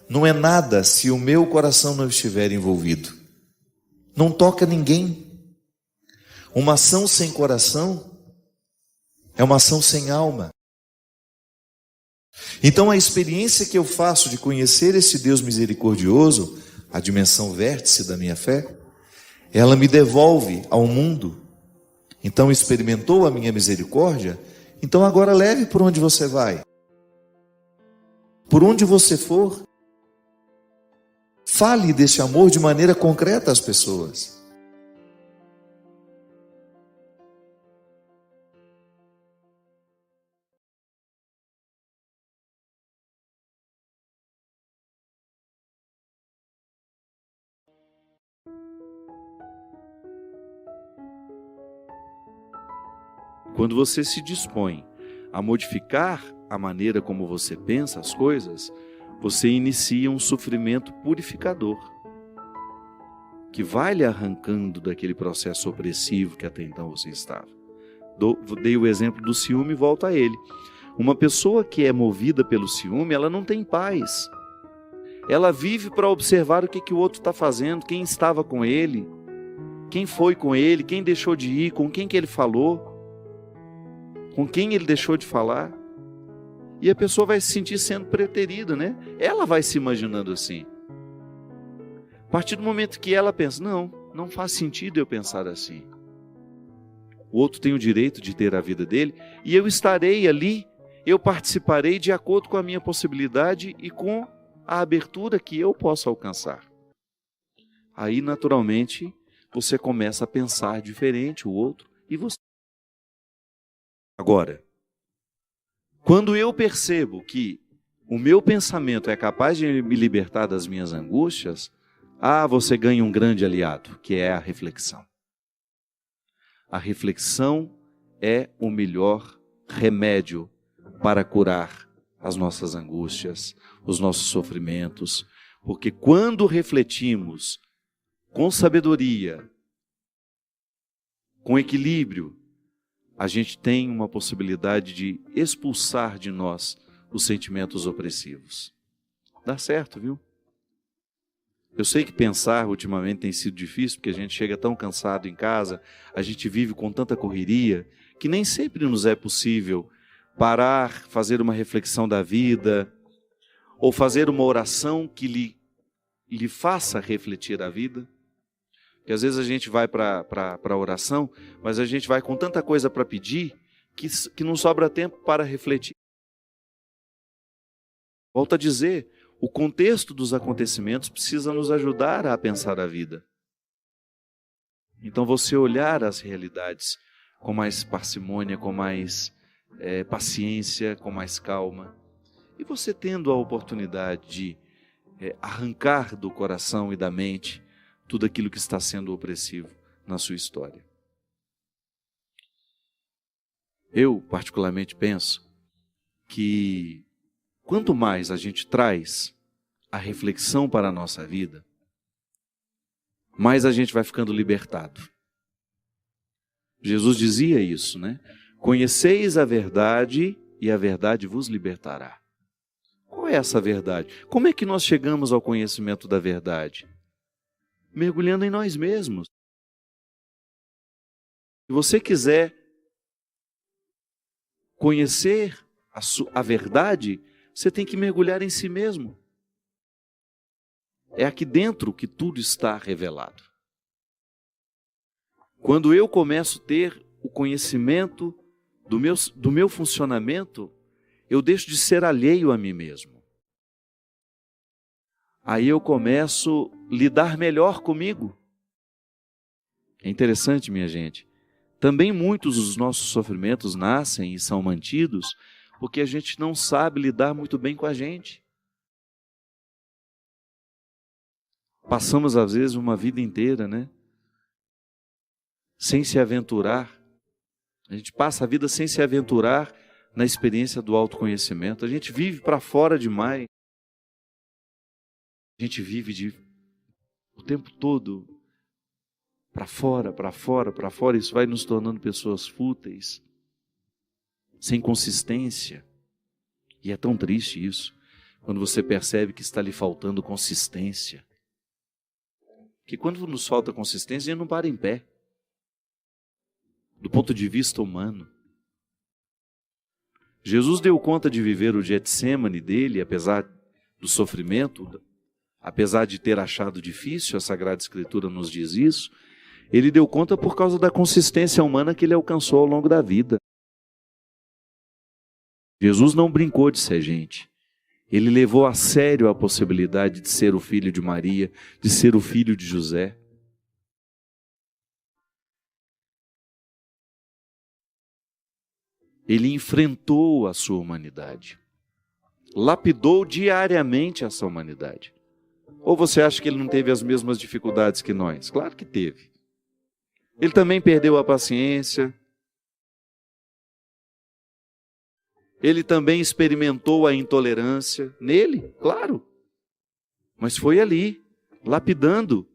não é nada se o meu coração não estiver envolvido. Não toca ninguém. Uma ação sem coração é uma ação sem alma. Então a experiência que eu faço de conhecer esse Deus misericordioso, a dimensão vértice da minha fé, ela me devolve ao mundo. Então experimentou a minha misericórdia, então agora leve por onde você vai. Por onde você for, fale desse amor de maneira concreta às pessoas. Quando você se dispõe a modificar a maneira como você pensa as coisas, você inicia um sofrimento purificador, que vai lhe arrancando daquele processo opressivo que até então você estava. Dei o exemplo do ciúme e volto a ele. Uma pessoa que é movida pelo ciúme, ela não tem paz. Ela vive para observar o que o outro está fazendo, quem estava com ele, quem foi com ele, quem deixou de ir, com quem que ele falou, com quem ele deixou de falar. E a pessoa vai se sentir sendo preterida, né? Ela vai se imaginando assim. A partir do momento que ela pensa, não faz sentido eu pensar assim. O outro tem o direito de ter a vida dele e eu estarei ali, eu participarei de acordo com a minha possibilidade e com a abertura que eu posso alcançar. Aí, naturalmente, você começa a pensar diferente o outro e você. Agora, quando eu percebo que o meu pensamento é capaz de me libertar das minhas angústias, você ganha um grande aliado, que é a reflexão. A reflexão é o melhor remédio para curar as nossas angústias, os nossos sofrimentos, porque quando refletimos com sabedoria, com equilíbrio, a gente tem uma possibilidade de expulsar de nós os sentimentos opressivos. Dá certo, viu? Eu sei que pensar ultimamente tem sido difícil, porque a gente chega tão cansado em casa, a gente vive com tanta correria, que nem sempre nos é possível parar, fazer uma reflexão da vida, ou fazer uma oração que lhe faça refletir a vida. Porque às vezes a gente vai para a oração, mas a gente vai com tanta coisa para pedir, que não sobra tempo para refletir. Volto a dizer, o contexto dos acontecimentos precisa nos ajudar a pensar a vida. Então você olhar as realidades com mais parcimônia, com mais paciência, com mais calma. E você tendo a oportunidade de arrancar do coração e da mente tudo aquilo que está sendo opressivo na sua história. Eu, particularmente, penso que quanto mais a gente traz a reflexão para a nossa vida, mais a gente vai ficando libertado. Jesus dizia isso, né? Conheceis a verdade e a verdade vos libertará. Qual é essa verdade? Como é que nós chegamos ao conhecimento da verdade? Mergulhando em nós mesmos. Se você quiser conhecer a verdade, você tem que mergulhar em si mesmo. É aqui dentro que tudo está revelado. Quando eu começo a ter o conhecimento do meu funcionamento, eu deixo de ser alheio a mim mesmo. Aí eu começo a lidar melhor comigo. É interessante, minha gente. Também muitos dos nossos sofrimentos nascem e são mantidos porque a gente não sabe lidar muito bem com a gente. Passamos, às vezes, uma vida inteira, né? Sem se aventurar. A gente passa a vida sem se aventurar na experiência do autoconhecimento. A gente vive para fora demais. A gente vive o tempo todo para fora, para fora, para fora. Isso vai nos tornando pessoas fúteis, sem consistência. E é tão triste isso, quando você percebe que está lhe faltando consistência. Que quando nos falta consistência, a gente não para em pé. Do ponto de vista humano. Jesus deu conta de viver o Getsêmani dele, apesar do sofrimento, apesar de ter achado difícil, a Sagrada Escritura nos diz isso, ele deu conta por causa da consistência humana que ele alcançou ao longo da vida. Jesus não brincou de ser gente. Ele levou a sério a possibilidade de ser o filho de Maria, de ser o filho de José. Ele enfrentou a sua humanidade. Lapidou diariamente essa humanidade. Ou você acha que ele não teve as mesmas dificuldades que nós? Claro que teve. Ele também perdeu a paciência. Ele também experimentou a intolerância. Nele, claro. Mas foi ali, lapidando.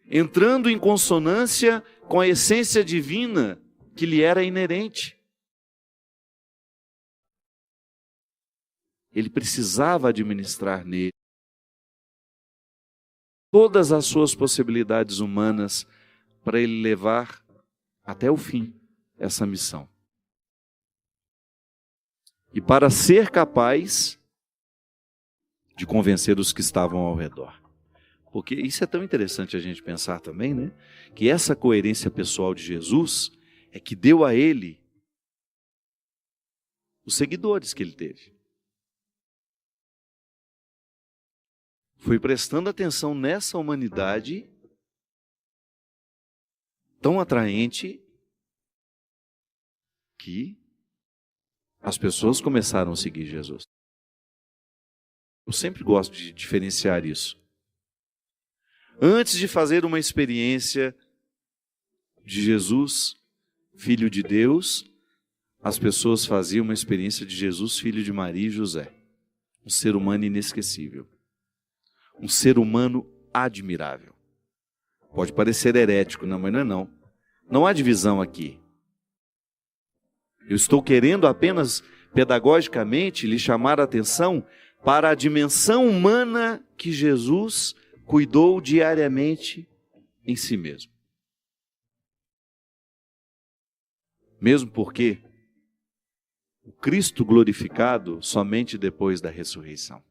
Entrando em consonância com a essência divina que lhe era inerente. Ele precisava administrar nele todas as suas possibilidades humanas para ele levar até o fim essa missão. E para ser capaz de convencer os que estavam ao redor. Porque isso é tão interessante a gente pensar também, né? Que essa coerência pessoal de Jesus é que deu a ele os seguidores que ele teve. Foi prestando atenção nessa humanidade tão atraente que as pessoas começaram a seguir Jesus. Eu sempre gosto de diferenciar isso. Antes de fazer uma experiência de Jesus, Filho de Deus, as pessoas faziam uma experiência de Jesus, Filho de Maria e José. Um ser humano inesquecível. Um ser humano admirável. Pode parecer herético, não, mas não é não. Não há divisão aqui. Eu estou querendo apenas, pedagogicamente, lhe chamar a atenção para a dimensão humana que Jesus cuidou diariamente em si mesmo. Mesmo porque o Cristo glorificado somente depois da ressurreição.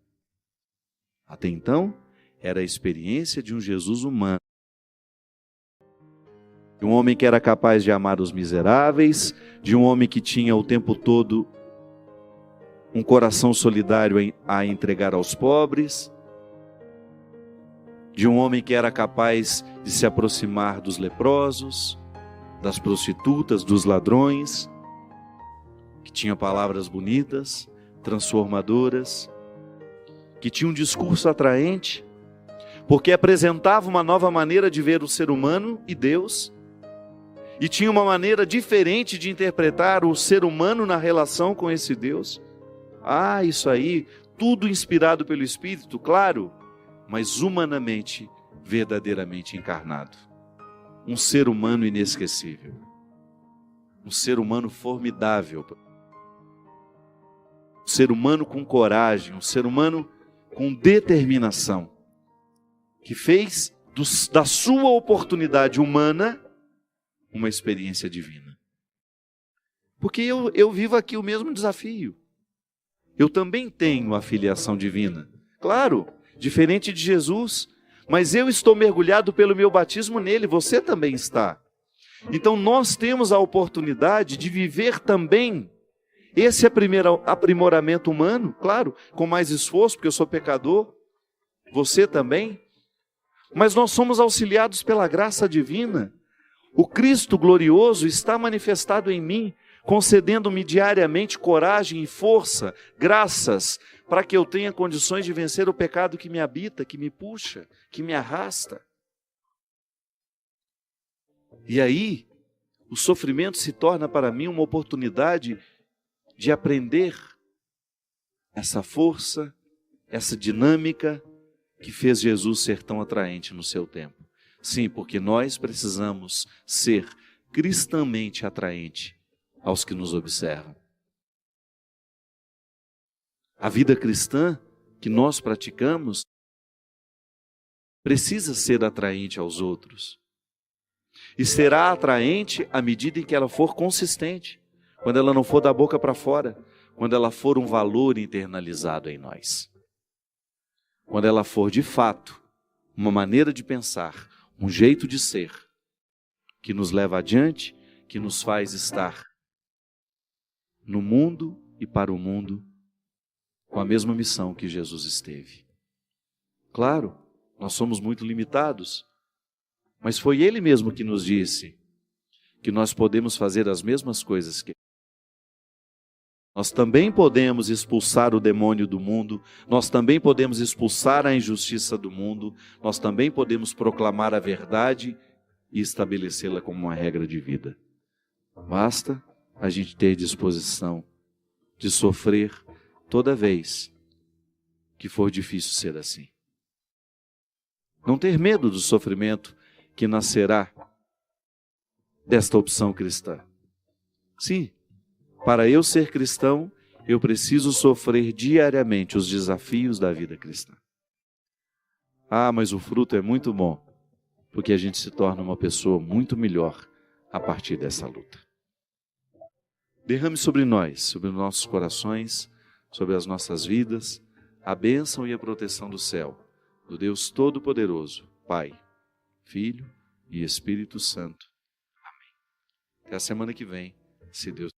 Até então, era a experiência de um Jesus humano. De um homem que era capaz de amar os miseráveis, de um homem que tinha o tempo todo um coração solidário a entregar aos pobres, de um homem que era capaz de se aproximar dos leprosos, das prostitutas, dos ladrões, que tinha palavras bonitas, transformadoras, que tinha um discurso atraente, porque apresentava uma nova maneira de ver o ser humano e Deus, e tinha uma maneira diferente de interpretar o ser humano na relação com esse Deus. Ah, isso aí, tudo inspirado pelo Espírito, claro, mas humanamente, verdadeiramente encarnado. Um ser humano inesquecível. Um ser humano formidável. Um ser humano com coragem, um ser humano com determinação, que fez da sua oportunidade humana uma experiência divina. Porque eu vivo aqui o mesmo desafio. Eu também tenho a filiação divina. Claro, diferente de Jesus, mas eu estou mergulhado pelo meu batismo nele, você também está. Então nós temos a oportunidade de viver também esse aprimoramento humano, claro, com mais esforço, porque eu sou pecador, você também, mas nós somos auxiliados pela graça divina. O Cristo glorioso está manifestado em mim, concedendo-me diariamente coragem e força, graças, para que eu tenha condições de vencer o pecado que me habita, que me puxa, que me arrasta. E aí, o sofrimento se torna para mim uma oportunidade de aprender essa força, essa dinâmica que fez Jesus ser tão atraente no seu tempo. Sim, porque nós precisamos ser cristamente atraente aos que nos observam. A vida cristã que nós praticamos precisa ser atraente aos outros. E será atraente à medida em que ela for consistente, quando ela não for da boca para fora, quando ela for um valor internalizado em nós. Quando ela for de fato uma maneira de pensar, um jeito de ser, que nos leva adiante, que nos faz estar no mundo e para o mundo com a mesma missão que Jesus esteve. Claro, nós somos muito limitados, mas foi Ele mesmo que nos disse que nós podemos fazer as mesmas coisas que Ele. Nós também podemos expulsar o demônio do mundo, nós também podemos expulsar a injustiça do mundo, nós também podemos proclamar a verdade e estabelecê-la como uma regra de vida. Basta a gente ter disposição de sofrer toda vez que for difícil ser assim. Não ter medo do sofrimento que nascerá desta opção cristã. Sim, para eu ser cristão, eu preciso sofrer diariamente os desafios da vida cristã. Ah, mas o fruto é muito bom, porque a gente se torna uma pessoa muito melhor a partir dessa luta. Derrame sobre nós, sobre os nossos corações, sobre as nossas vidas, a bênção e a proteção do céu, do Deus Todo-Poderoso, Pai, Filho e Espírito Santo. Amém. Até a semana que vem, se Deus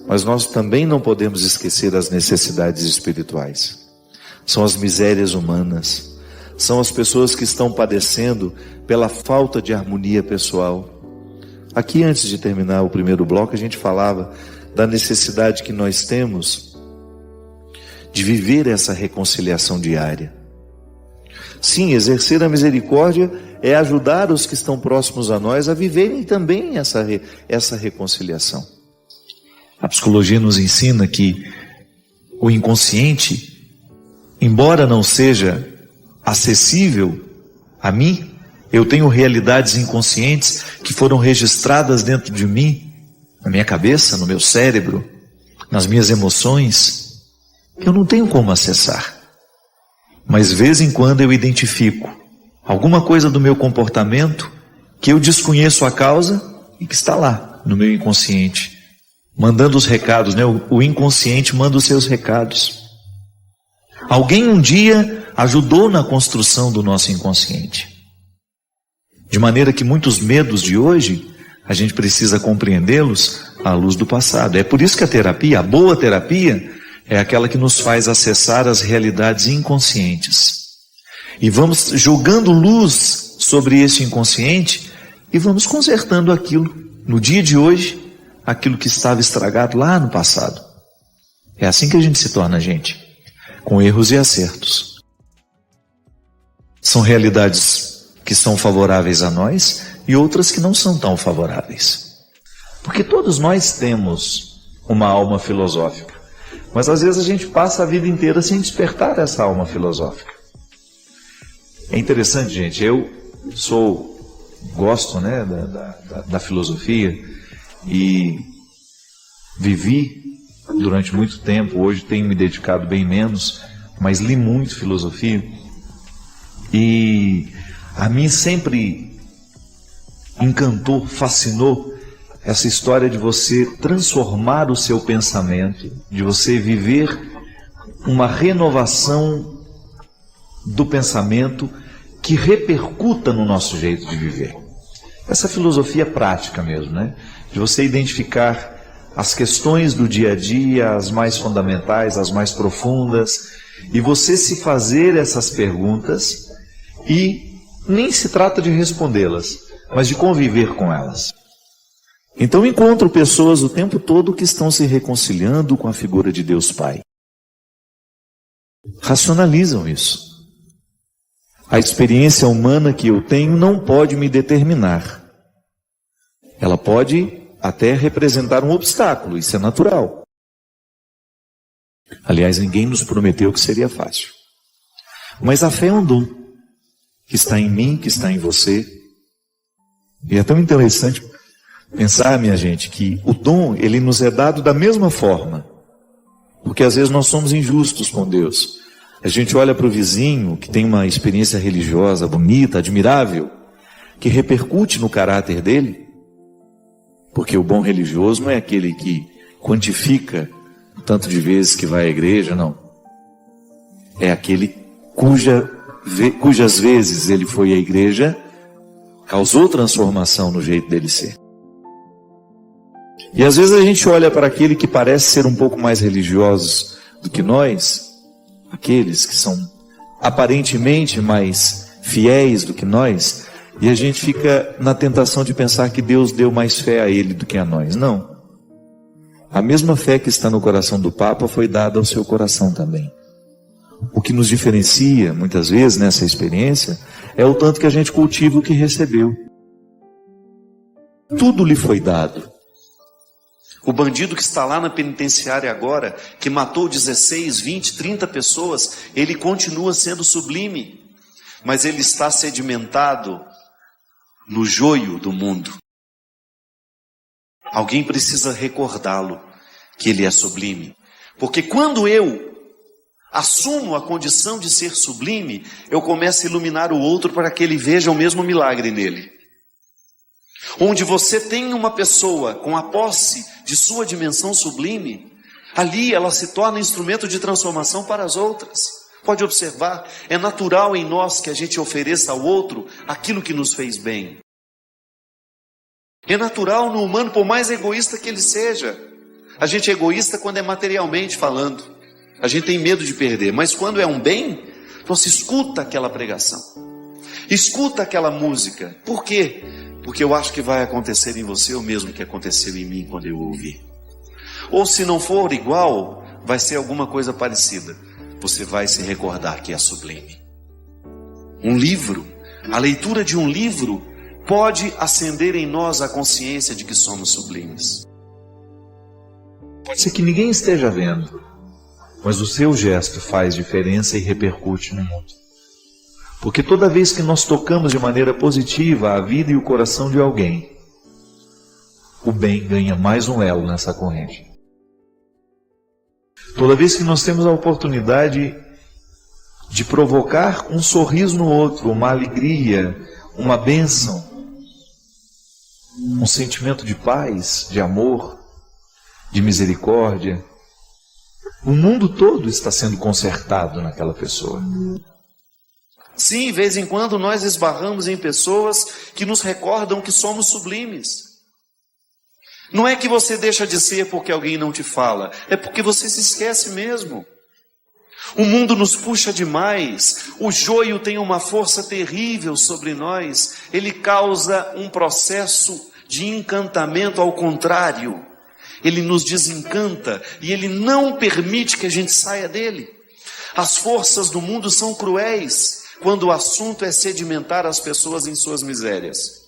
Mas nós também não podemos esquecer as necessidades espirituais. São as misérias humanas, são as pessoas que estão padecendo pela falta de harmonia pessoal. Aqui, antes de terminar o primeiro bloco, a gente falava da necessidade que nós temos de viver essa reconciliação diária. Sim, exercer a misericórdia é ajudar os que estão próximos a nós a viverem também essa reconciliação. A psicologia nos ensina que o inconsciente, embora não seja acessível a mim, eu tenho realidades inconscientes que foram registradas dentro de mim, na minha cabeça, no meu cérebro, nas minhas emoções, que eu não tenho como acessar. Mas de vez em quando eu identifico alguma coisa do meu comportamento que eu desconheço a causa e que está lá no meu inconsciente, mandando os recados, né? O inconsciente manda os seus recados. Alguém um dia ajudou na construção do nosso inconsciente. De maneira que muitos medos de hoje, a gente precisa compreendê-los à luz do passado. É por isso que a terapia, a boa terapia, é aquela que nos faz acessar as realidades inconscientes. E vamos jogando luz sobre esse inconsciente e vamos consertando aquilo no dia de hoje, aquilo que estava estragado lá no passado. É assim que a gente se torna gente, com erros e acertos. São realidades que são favoráveis a nós e outras que não são tão favoráveis. Porque todos nós temos uma alma filosófica, mas às vezes a gente passa a vida inteira sem despertar essa alma filosófica. É interessante, gente, eu gosto, né, da filosofia, e vivi durante muito tempo. Hoje tenho me dedicado bem menos, mas li muito filosofia. E A mim sempre encantou, fascinou essa história de você transformar o seu pensamento, de você viver uma renovação do pensamento que repercuta no nosso jeito de viver. Essa filosofia prática mesmo, né? De você identificar as questões do dia a dia, as mais fundamentais, as mais profundas, e você se fazer essas perguntas e nem se trata de respondê-las, mas de conviver com elas. Então encontro pessoas o tempo todo que estão se reconciliando com a figura de Deus Pai. Racionalizam isso. A experiência humana que eu tenho não pode me determinar. Ela pode até representar um obstáculo, isso é natural. Aliás, ninguém nos prometeu que seria fácil. Mas a fé é um dom, que está em mim, que está em você. E é tão interessante pensar, minha gente, que o dom, ele nos é dado da mesma forma. Porque às vezes nós somos injustos com Deus. A gente olha para o vizinho, que tem uma experiência religiosa bonita, admirável, que repercute no caráter dele. Porque o bom religioso não é aquele que quantifica o tanto de vezes que vai à igreja, não. É aquele cujas vezes ele foi à igreja, causou transformação no jeito dele ser. E às vezes a gente olha para aquele que parece ser um pouco mais religioso do que nós, aqueles que são aparentemente mais fiéis do que nós, e a gente fica na tentação de pensar que Deus deu mais fé a ele do que a nós. Não. A mesma fé que está no coração do Papa foi dada ao seu coração também. O que nos diferencia, muitas vezes, nessa experiência, é o tanto que a gente cultiva o que recebeu. Tudo lhe foi dado. O bandido que está lá na penitenciária agora, que matou 16, 20, 30 pessoas, ele continua sendo sublime, mas ele está sedimentado no joio do mundo. Alguém precisa recordá-lo que ele é sublime, porque quando eu assumo a condição de ser sublime, eu começo a iluminar o outro para que ele veja o mesmo milagre nele. Onde você tem uma pessoa com a posse de sua dimensão sublime, ali ela se torna instrumento de transformação para as outras. Pode observar, é natural em nós que a gente ofereça ao outro aquilo que nos fez bem. É natural no humano, por mais egoísta que ele seja. A gente é egoísta quando é materialmente falando. A gente tem medo de perder, mas quando é um bem, você escuta aquela pregação, escuta aquela música. Por quê? Porque eu acho que vai acontecer em você o mesmo que aconteceu em mim quando eu ouvi. Ou se não for igual, vai ser alguma coisa parecida. Você vai se recordar que é sublime. Um livro, a leitura de um livro pode acender em nós a consciência de que somos sublimes. Pode ser que ninguém esteja vendo, mas o seu gesto faz diferença e repercute no mundo. Porque toda vez que nós tocamos de maneira positiva a vida e o coração de alguém, o bem ganha mais um elo nessa corrente. Toda vez que nós temos a oportunidade de provocar um sorriso no outro, uma alegria, uma bênção, um sentimento de paz, de amor, de misericórdia, o mundo todo está sendo consertado naquela pessoa. Sim, de vez em quando nós esbarramos em pessoas que nos recordam que somos sublimes. Não é que você deixa de ser porque alguém não te fala, é porque você se esquece mesmo. O mundo nos puxa demais, o joio tem uma força terrível sobre nós, ele causa um processo de encantamento ao contrário. Ele nos desencanta e ele não permite que a gente saia dele. As forças do mundo são cruéis quando o assunto é sedimentar as pessoas em suas misérias.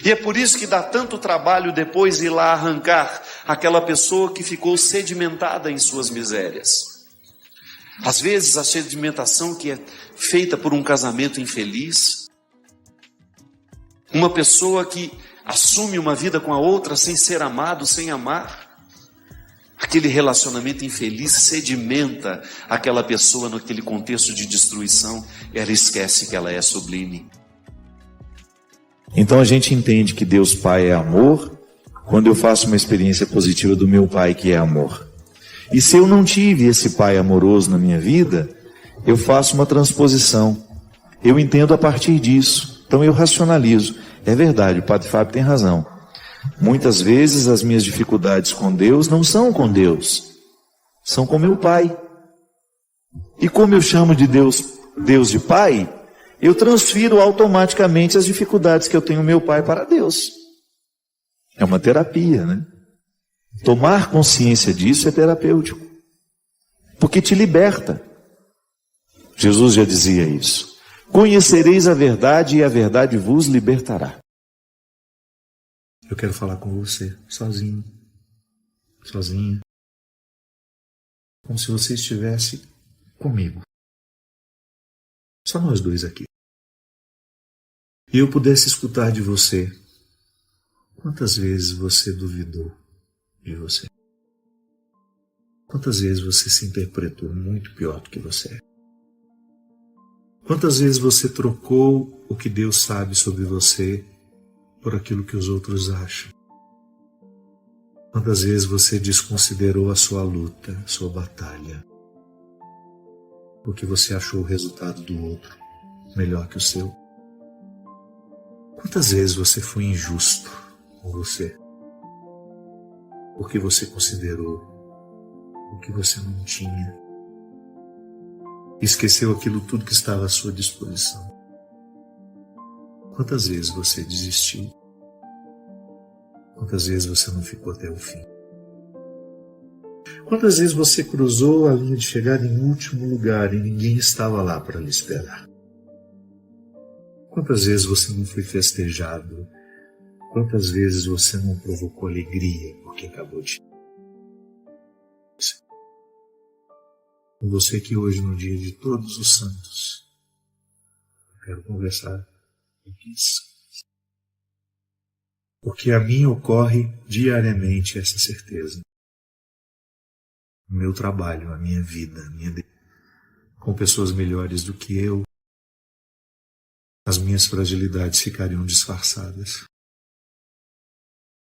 E é por isso que dá tanto trabalho depois ir lá arrancar aquela pessoa que ficou sedimentada em suas misérias. Às vezes a sedimentação que é feita por um casamento infeliz, uma pessoa que assume uma vida com a outra sem ser amado, sem amar. Aquele relacionamento infeliz sedimenta aquela pessoa naquele contexto de destruição. Ela esquece que ela é sublime. Então a gente entende que Deus Pai é amor quando eu faço uma experiência positiva do meu Pai que é amor. E se eu não tive esse Pai amoroso na minha vida, eu faço uma transposição. Eu entendo a partir disso. Então eu racionalizo. É verdade, o Padre Fábio tem razão. Muitas vezes as minhas dificuldades com Deus não são com Deus, são com meu Pai. E como eu chamo de Deus de Pai, eu transfiro automaticamente as dificuldades que eu tenho com meu Pai para Deus. É uma terapia, né? Tomar consciência disso é terapêutico, porque te liberta. Jesus já dizia isso. Conhecereis a verdade e a verdade vos libertará. Eu quero falar com você, sozinho, sozinha, como se você estivesse comigo. Só nós dois aqui. E eu pudesse escutar de você. Quantas vezes você duvidou de você? Quantas vezes você se interpretou muito pior do que você é? Quantas vezes você trocou o que Deus sabe sobre você por aquilo que os outros acham? Quantas vezes você desconsiderou a sua luta, a sua batalha, porque você achou o resultado do outro melhor que o seu? Quantas vezes você foi injusto com você, porque você considerou o que você não tinha, esqueceu aquilo tudo que estava à sua disposição? Quantas vezes você desistiu? Quantas vezes você não ficou até o fim? Quantas vezes você cruzou a linha de chegada em último lugar e ninguém estava lá para lhe esperar? Quantas vezes você não foi festejado? Quantas vezes você não provocou alegria porque acabou de... Com você aqui hoje, no dia de Todos os Santos, eu quero conversar com isso. Porque a mim ocorre diariamente essa certeza. O meu trabalho, a minha vida, com pessoas melhores do que eu, as minhas fragilidades ficariam disfarçadas.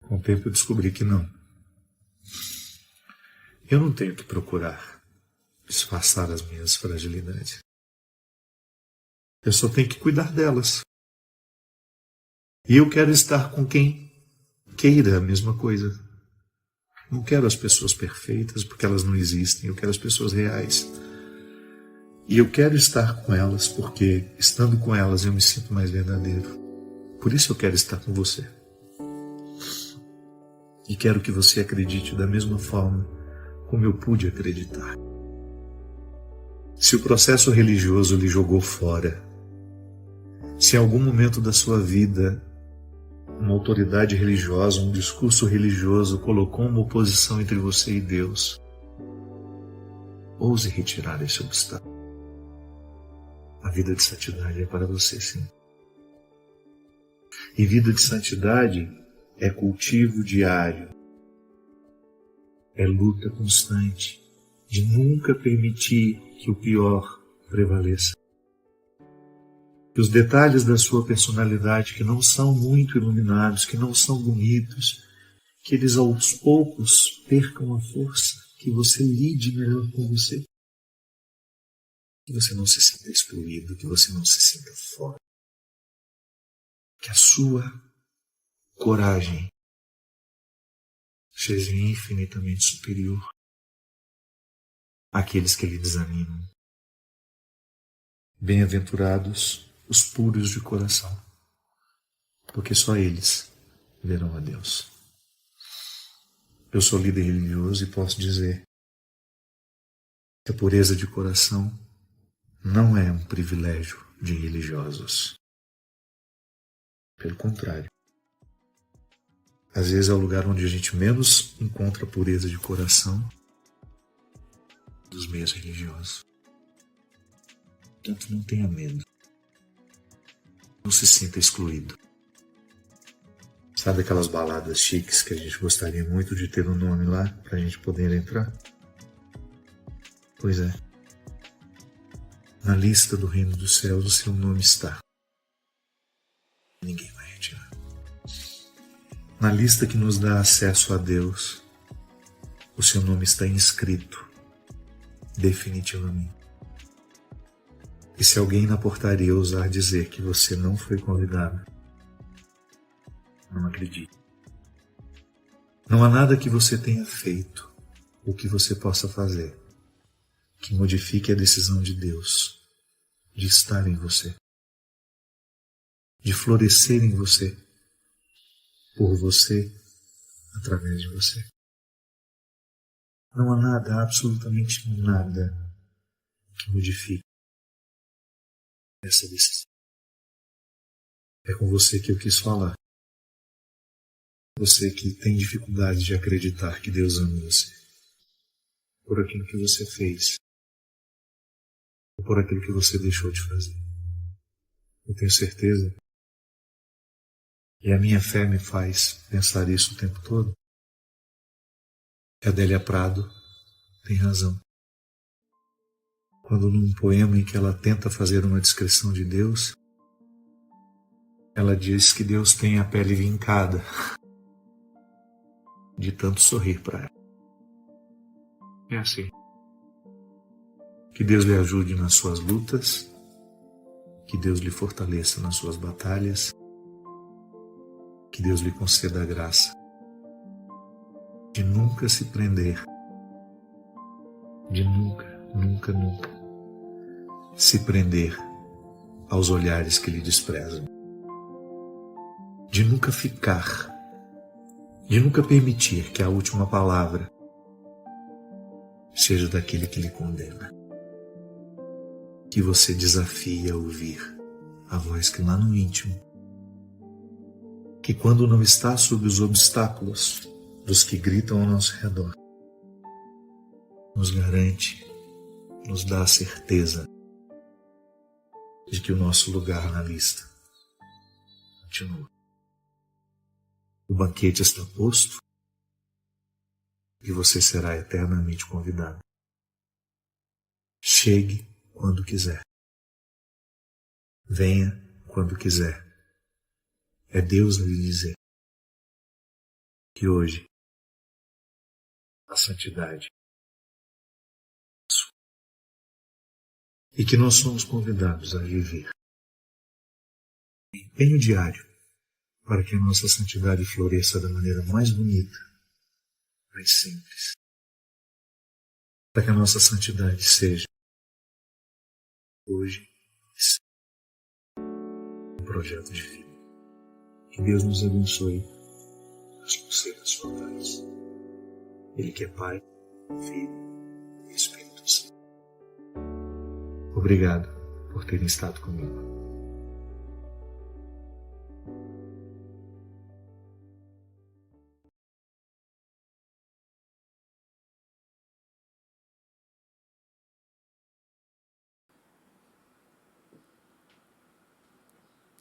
Com o tempo eu descobri que não. Eu não tenho que procurar disfarçar as minhas fragilidades. Eu só tenho que cuidar delas. E eu quero estar com quem queira a mesma coisa. Não quero as pessoas perfeitas, porque elas não existem. Eu quero as pessoas reais. E eu quero estar com elas, porque estando com elas eu me sinto mais verdadeiro. Por isso eu quero estar com você. E quero que você acredite da mesma forma como eu pude acreditar. Se o processo religioso lhe jogou fora, se em algum momento da sua vida uma autoridade religiosa, um discurso religioso colocou uma oposição entre você e Deus, ouse retirar esse obstáculo. A vida de santidade é para você, sim. E vida de santidade é cultivo diário, é luta constante, de nunca permitir que o pior prevaleça. Que os detalhes da sua personalidade, que não são muito iluminados, que não são bonitos, que eles aos poucos percam a força, que você lide melhor com você. Que você não se sinta excluído, que você não se sinta fora. Que a sua coragem seja infinitamente superior àqueles que lhe desanimam. Bem-aventurados os puros de coração, porque só eles verão a Deus. Eu sou líder religioso e posso dizer que a pureza de coração não é um privilégio de religiosos. Pelo contrário, às vezes é o lugar onde a gente menos encontra pureza de coração dos meios religiosos. Portanto, não tenha medo. Não se sinta excluído. Sabe aquelas baladas chiques que a gente gostaria muito de ter um nome lá para a gente poder entrar? Pois é. Na lista do reino dos céus o seu nome está. Ninguém vai retirar. Na lista que nos dá acesso a Deus, o seu nome está inscrito definitivamente. E se alguém na portaria ousar dizer que você não foi convidado, não acredite. Não há nada que você tenha feito ou que você possa fazer que modifique a decisão de Deus de estar em você, de florescer em você, por você, através de você. Não há nada, absolutamente nada, que modifique essa decisão. É com você que eu quis falar. Você que tem dificuldade de acreditar que Deus ama você, por aquilo que você fez, ou por aquilo que você deixou de fazer. Eu tenho certeza, e a minha fé me faz pensar isso o tempo todo, que a Adélia Prado tem razão. Quando num poema em que ela tenta fazer uma descrição de Deus, ela diz que Deus tem a pele vincada de tanto sorrir para ela. É assim. Que Deus lhe ajude nas suas lutas, que Deus lhe fortaleça nas suas batalhas, que Deus lhe conceda a graça de nunca se prender, de nunca se prender aos olhares que lhe desprezam, de nunca ficar, de nunca permitir que a última palavra seja daquele que lhe condena. Que você desafie a ouvir a voz que lá no íntimo, que quando não está sob os obstáculos dos que gritam ao nosso redor, nos garante, nos dá a certeza de que o nosso lugar na lista continua. O banquete está posto e você será eternamente convidado. Chegue quando quiser. Venha quando quiser. É Deus a lhe dizer que hoje a santidade é sua. E que nós somos convidados a viver empenho diário para que a nossa santidade floresça da maneira mais bonita, mais simples. Para que a nossa santidade seja hoje um projeto de vida. Que Deus nos abençoe as conselhos frontais. Ele que é Pai, Filho e Espírito Santo. Obrigado por terem estado comigo.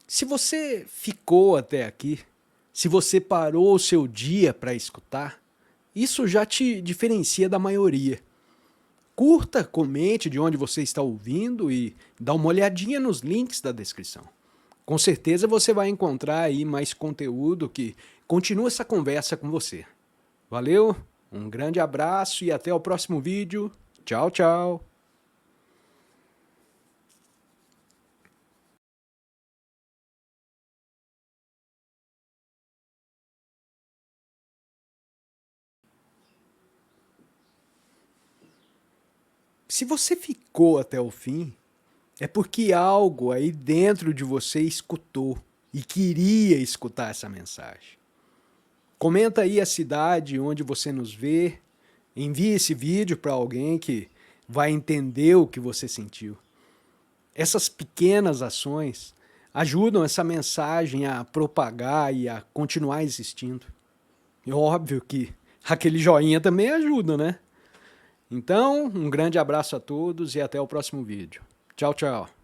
Se você ficou até aqui, se você parou o seu dia para escutar, isso já te diferencia da maioria. Curta, comente de onde você está ouvindo e dá uma olhadinha nos links da descrição. Com certeza você vai encontrar aí mais conteúdo que continua essa conversa com você. Valeu, um grande abraço e até o próximo vídeo. Tchau, tchau. Se você ficou até o fim, é porque algo aí dentro de você escutou e queria escutar essa mensagem. Comenta aí a cidade onde você nos vê, envie esse vídeo para alguém que vai entender o que você sentiu. Essas pequenas ações ajudam essa mensagem a propagar e a continuar existindo. É óbvio que aquele joinha também ajuda, né? Então, um grande abraço a todos e até o próximo vídeo. Tchau, tchau.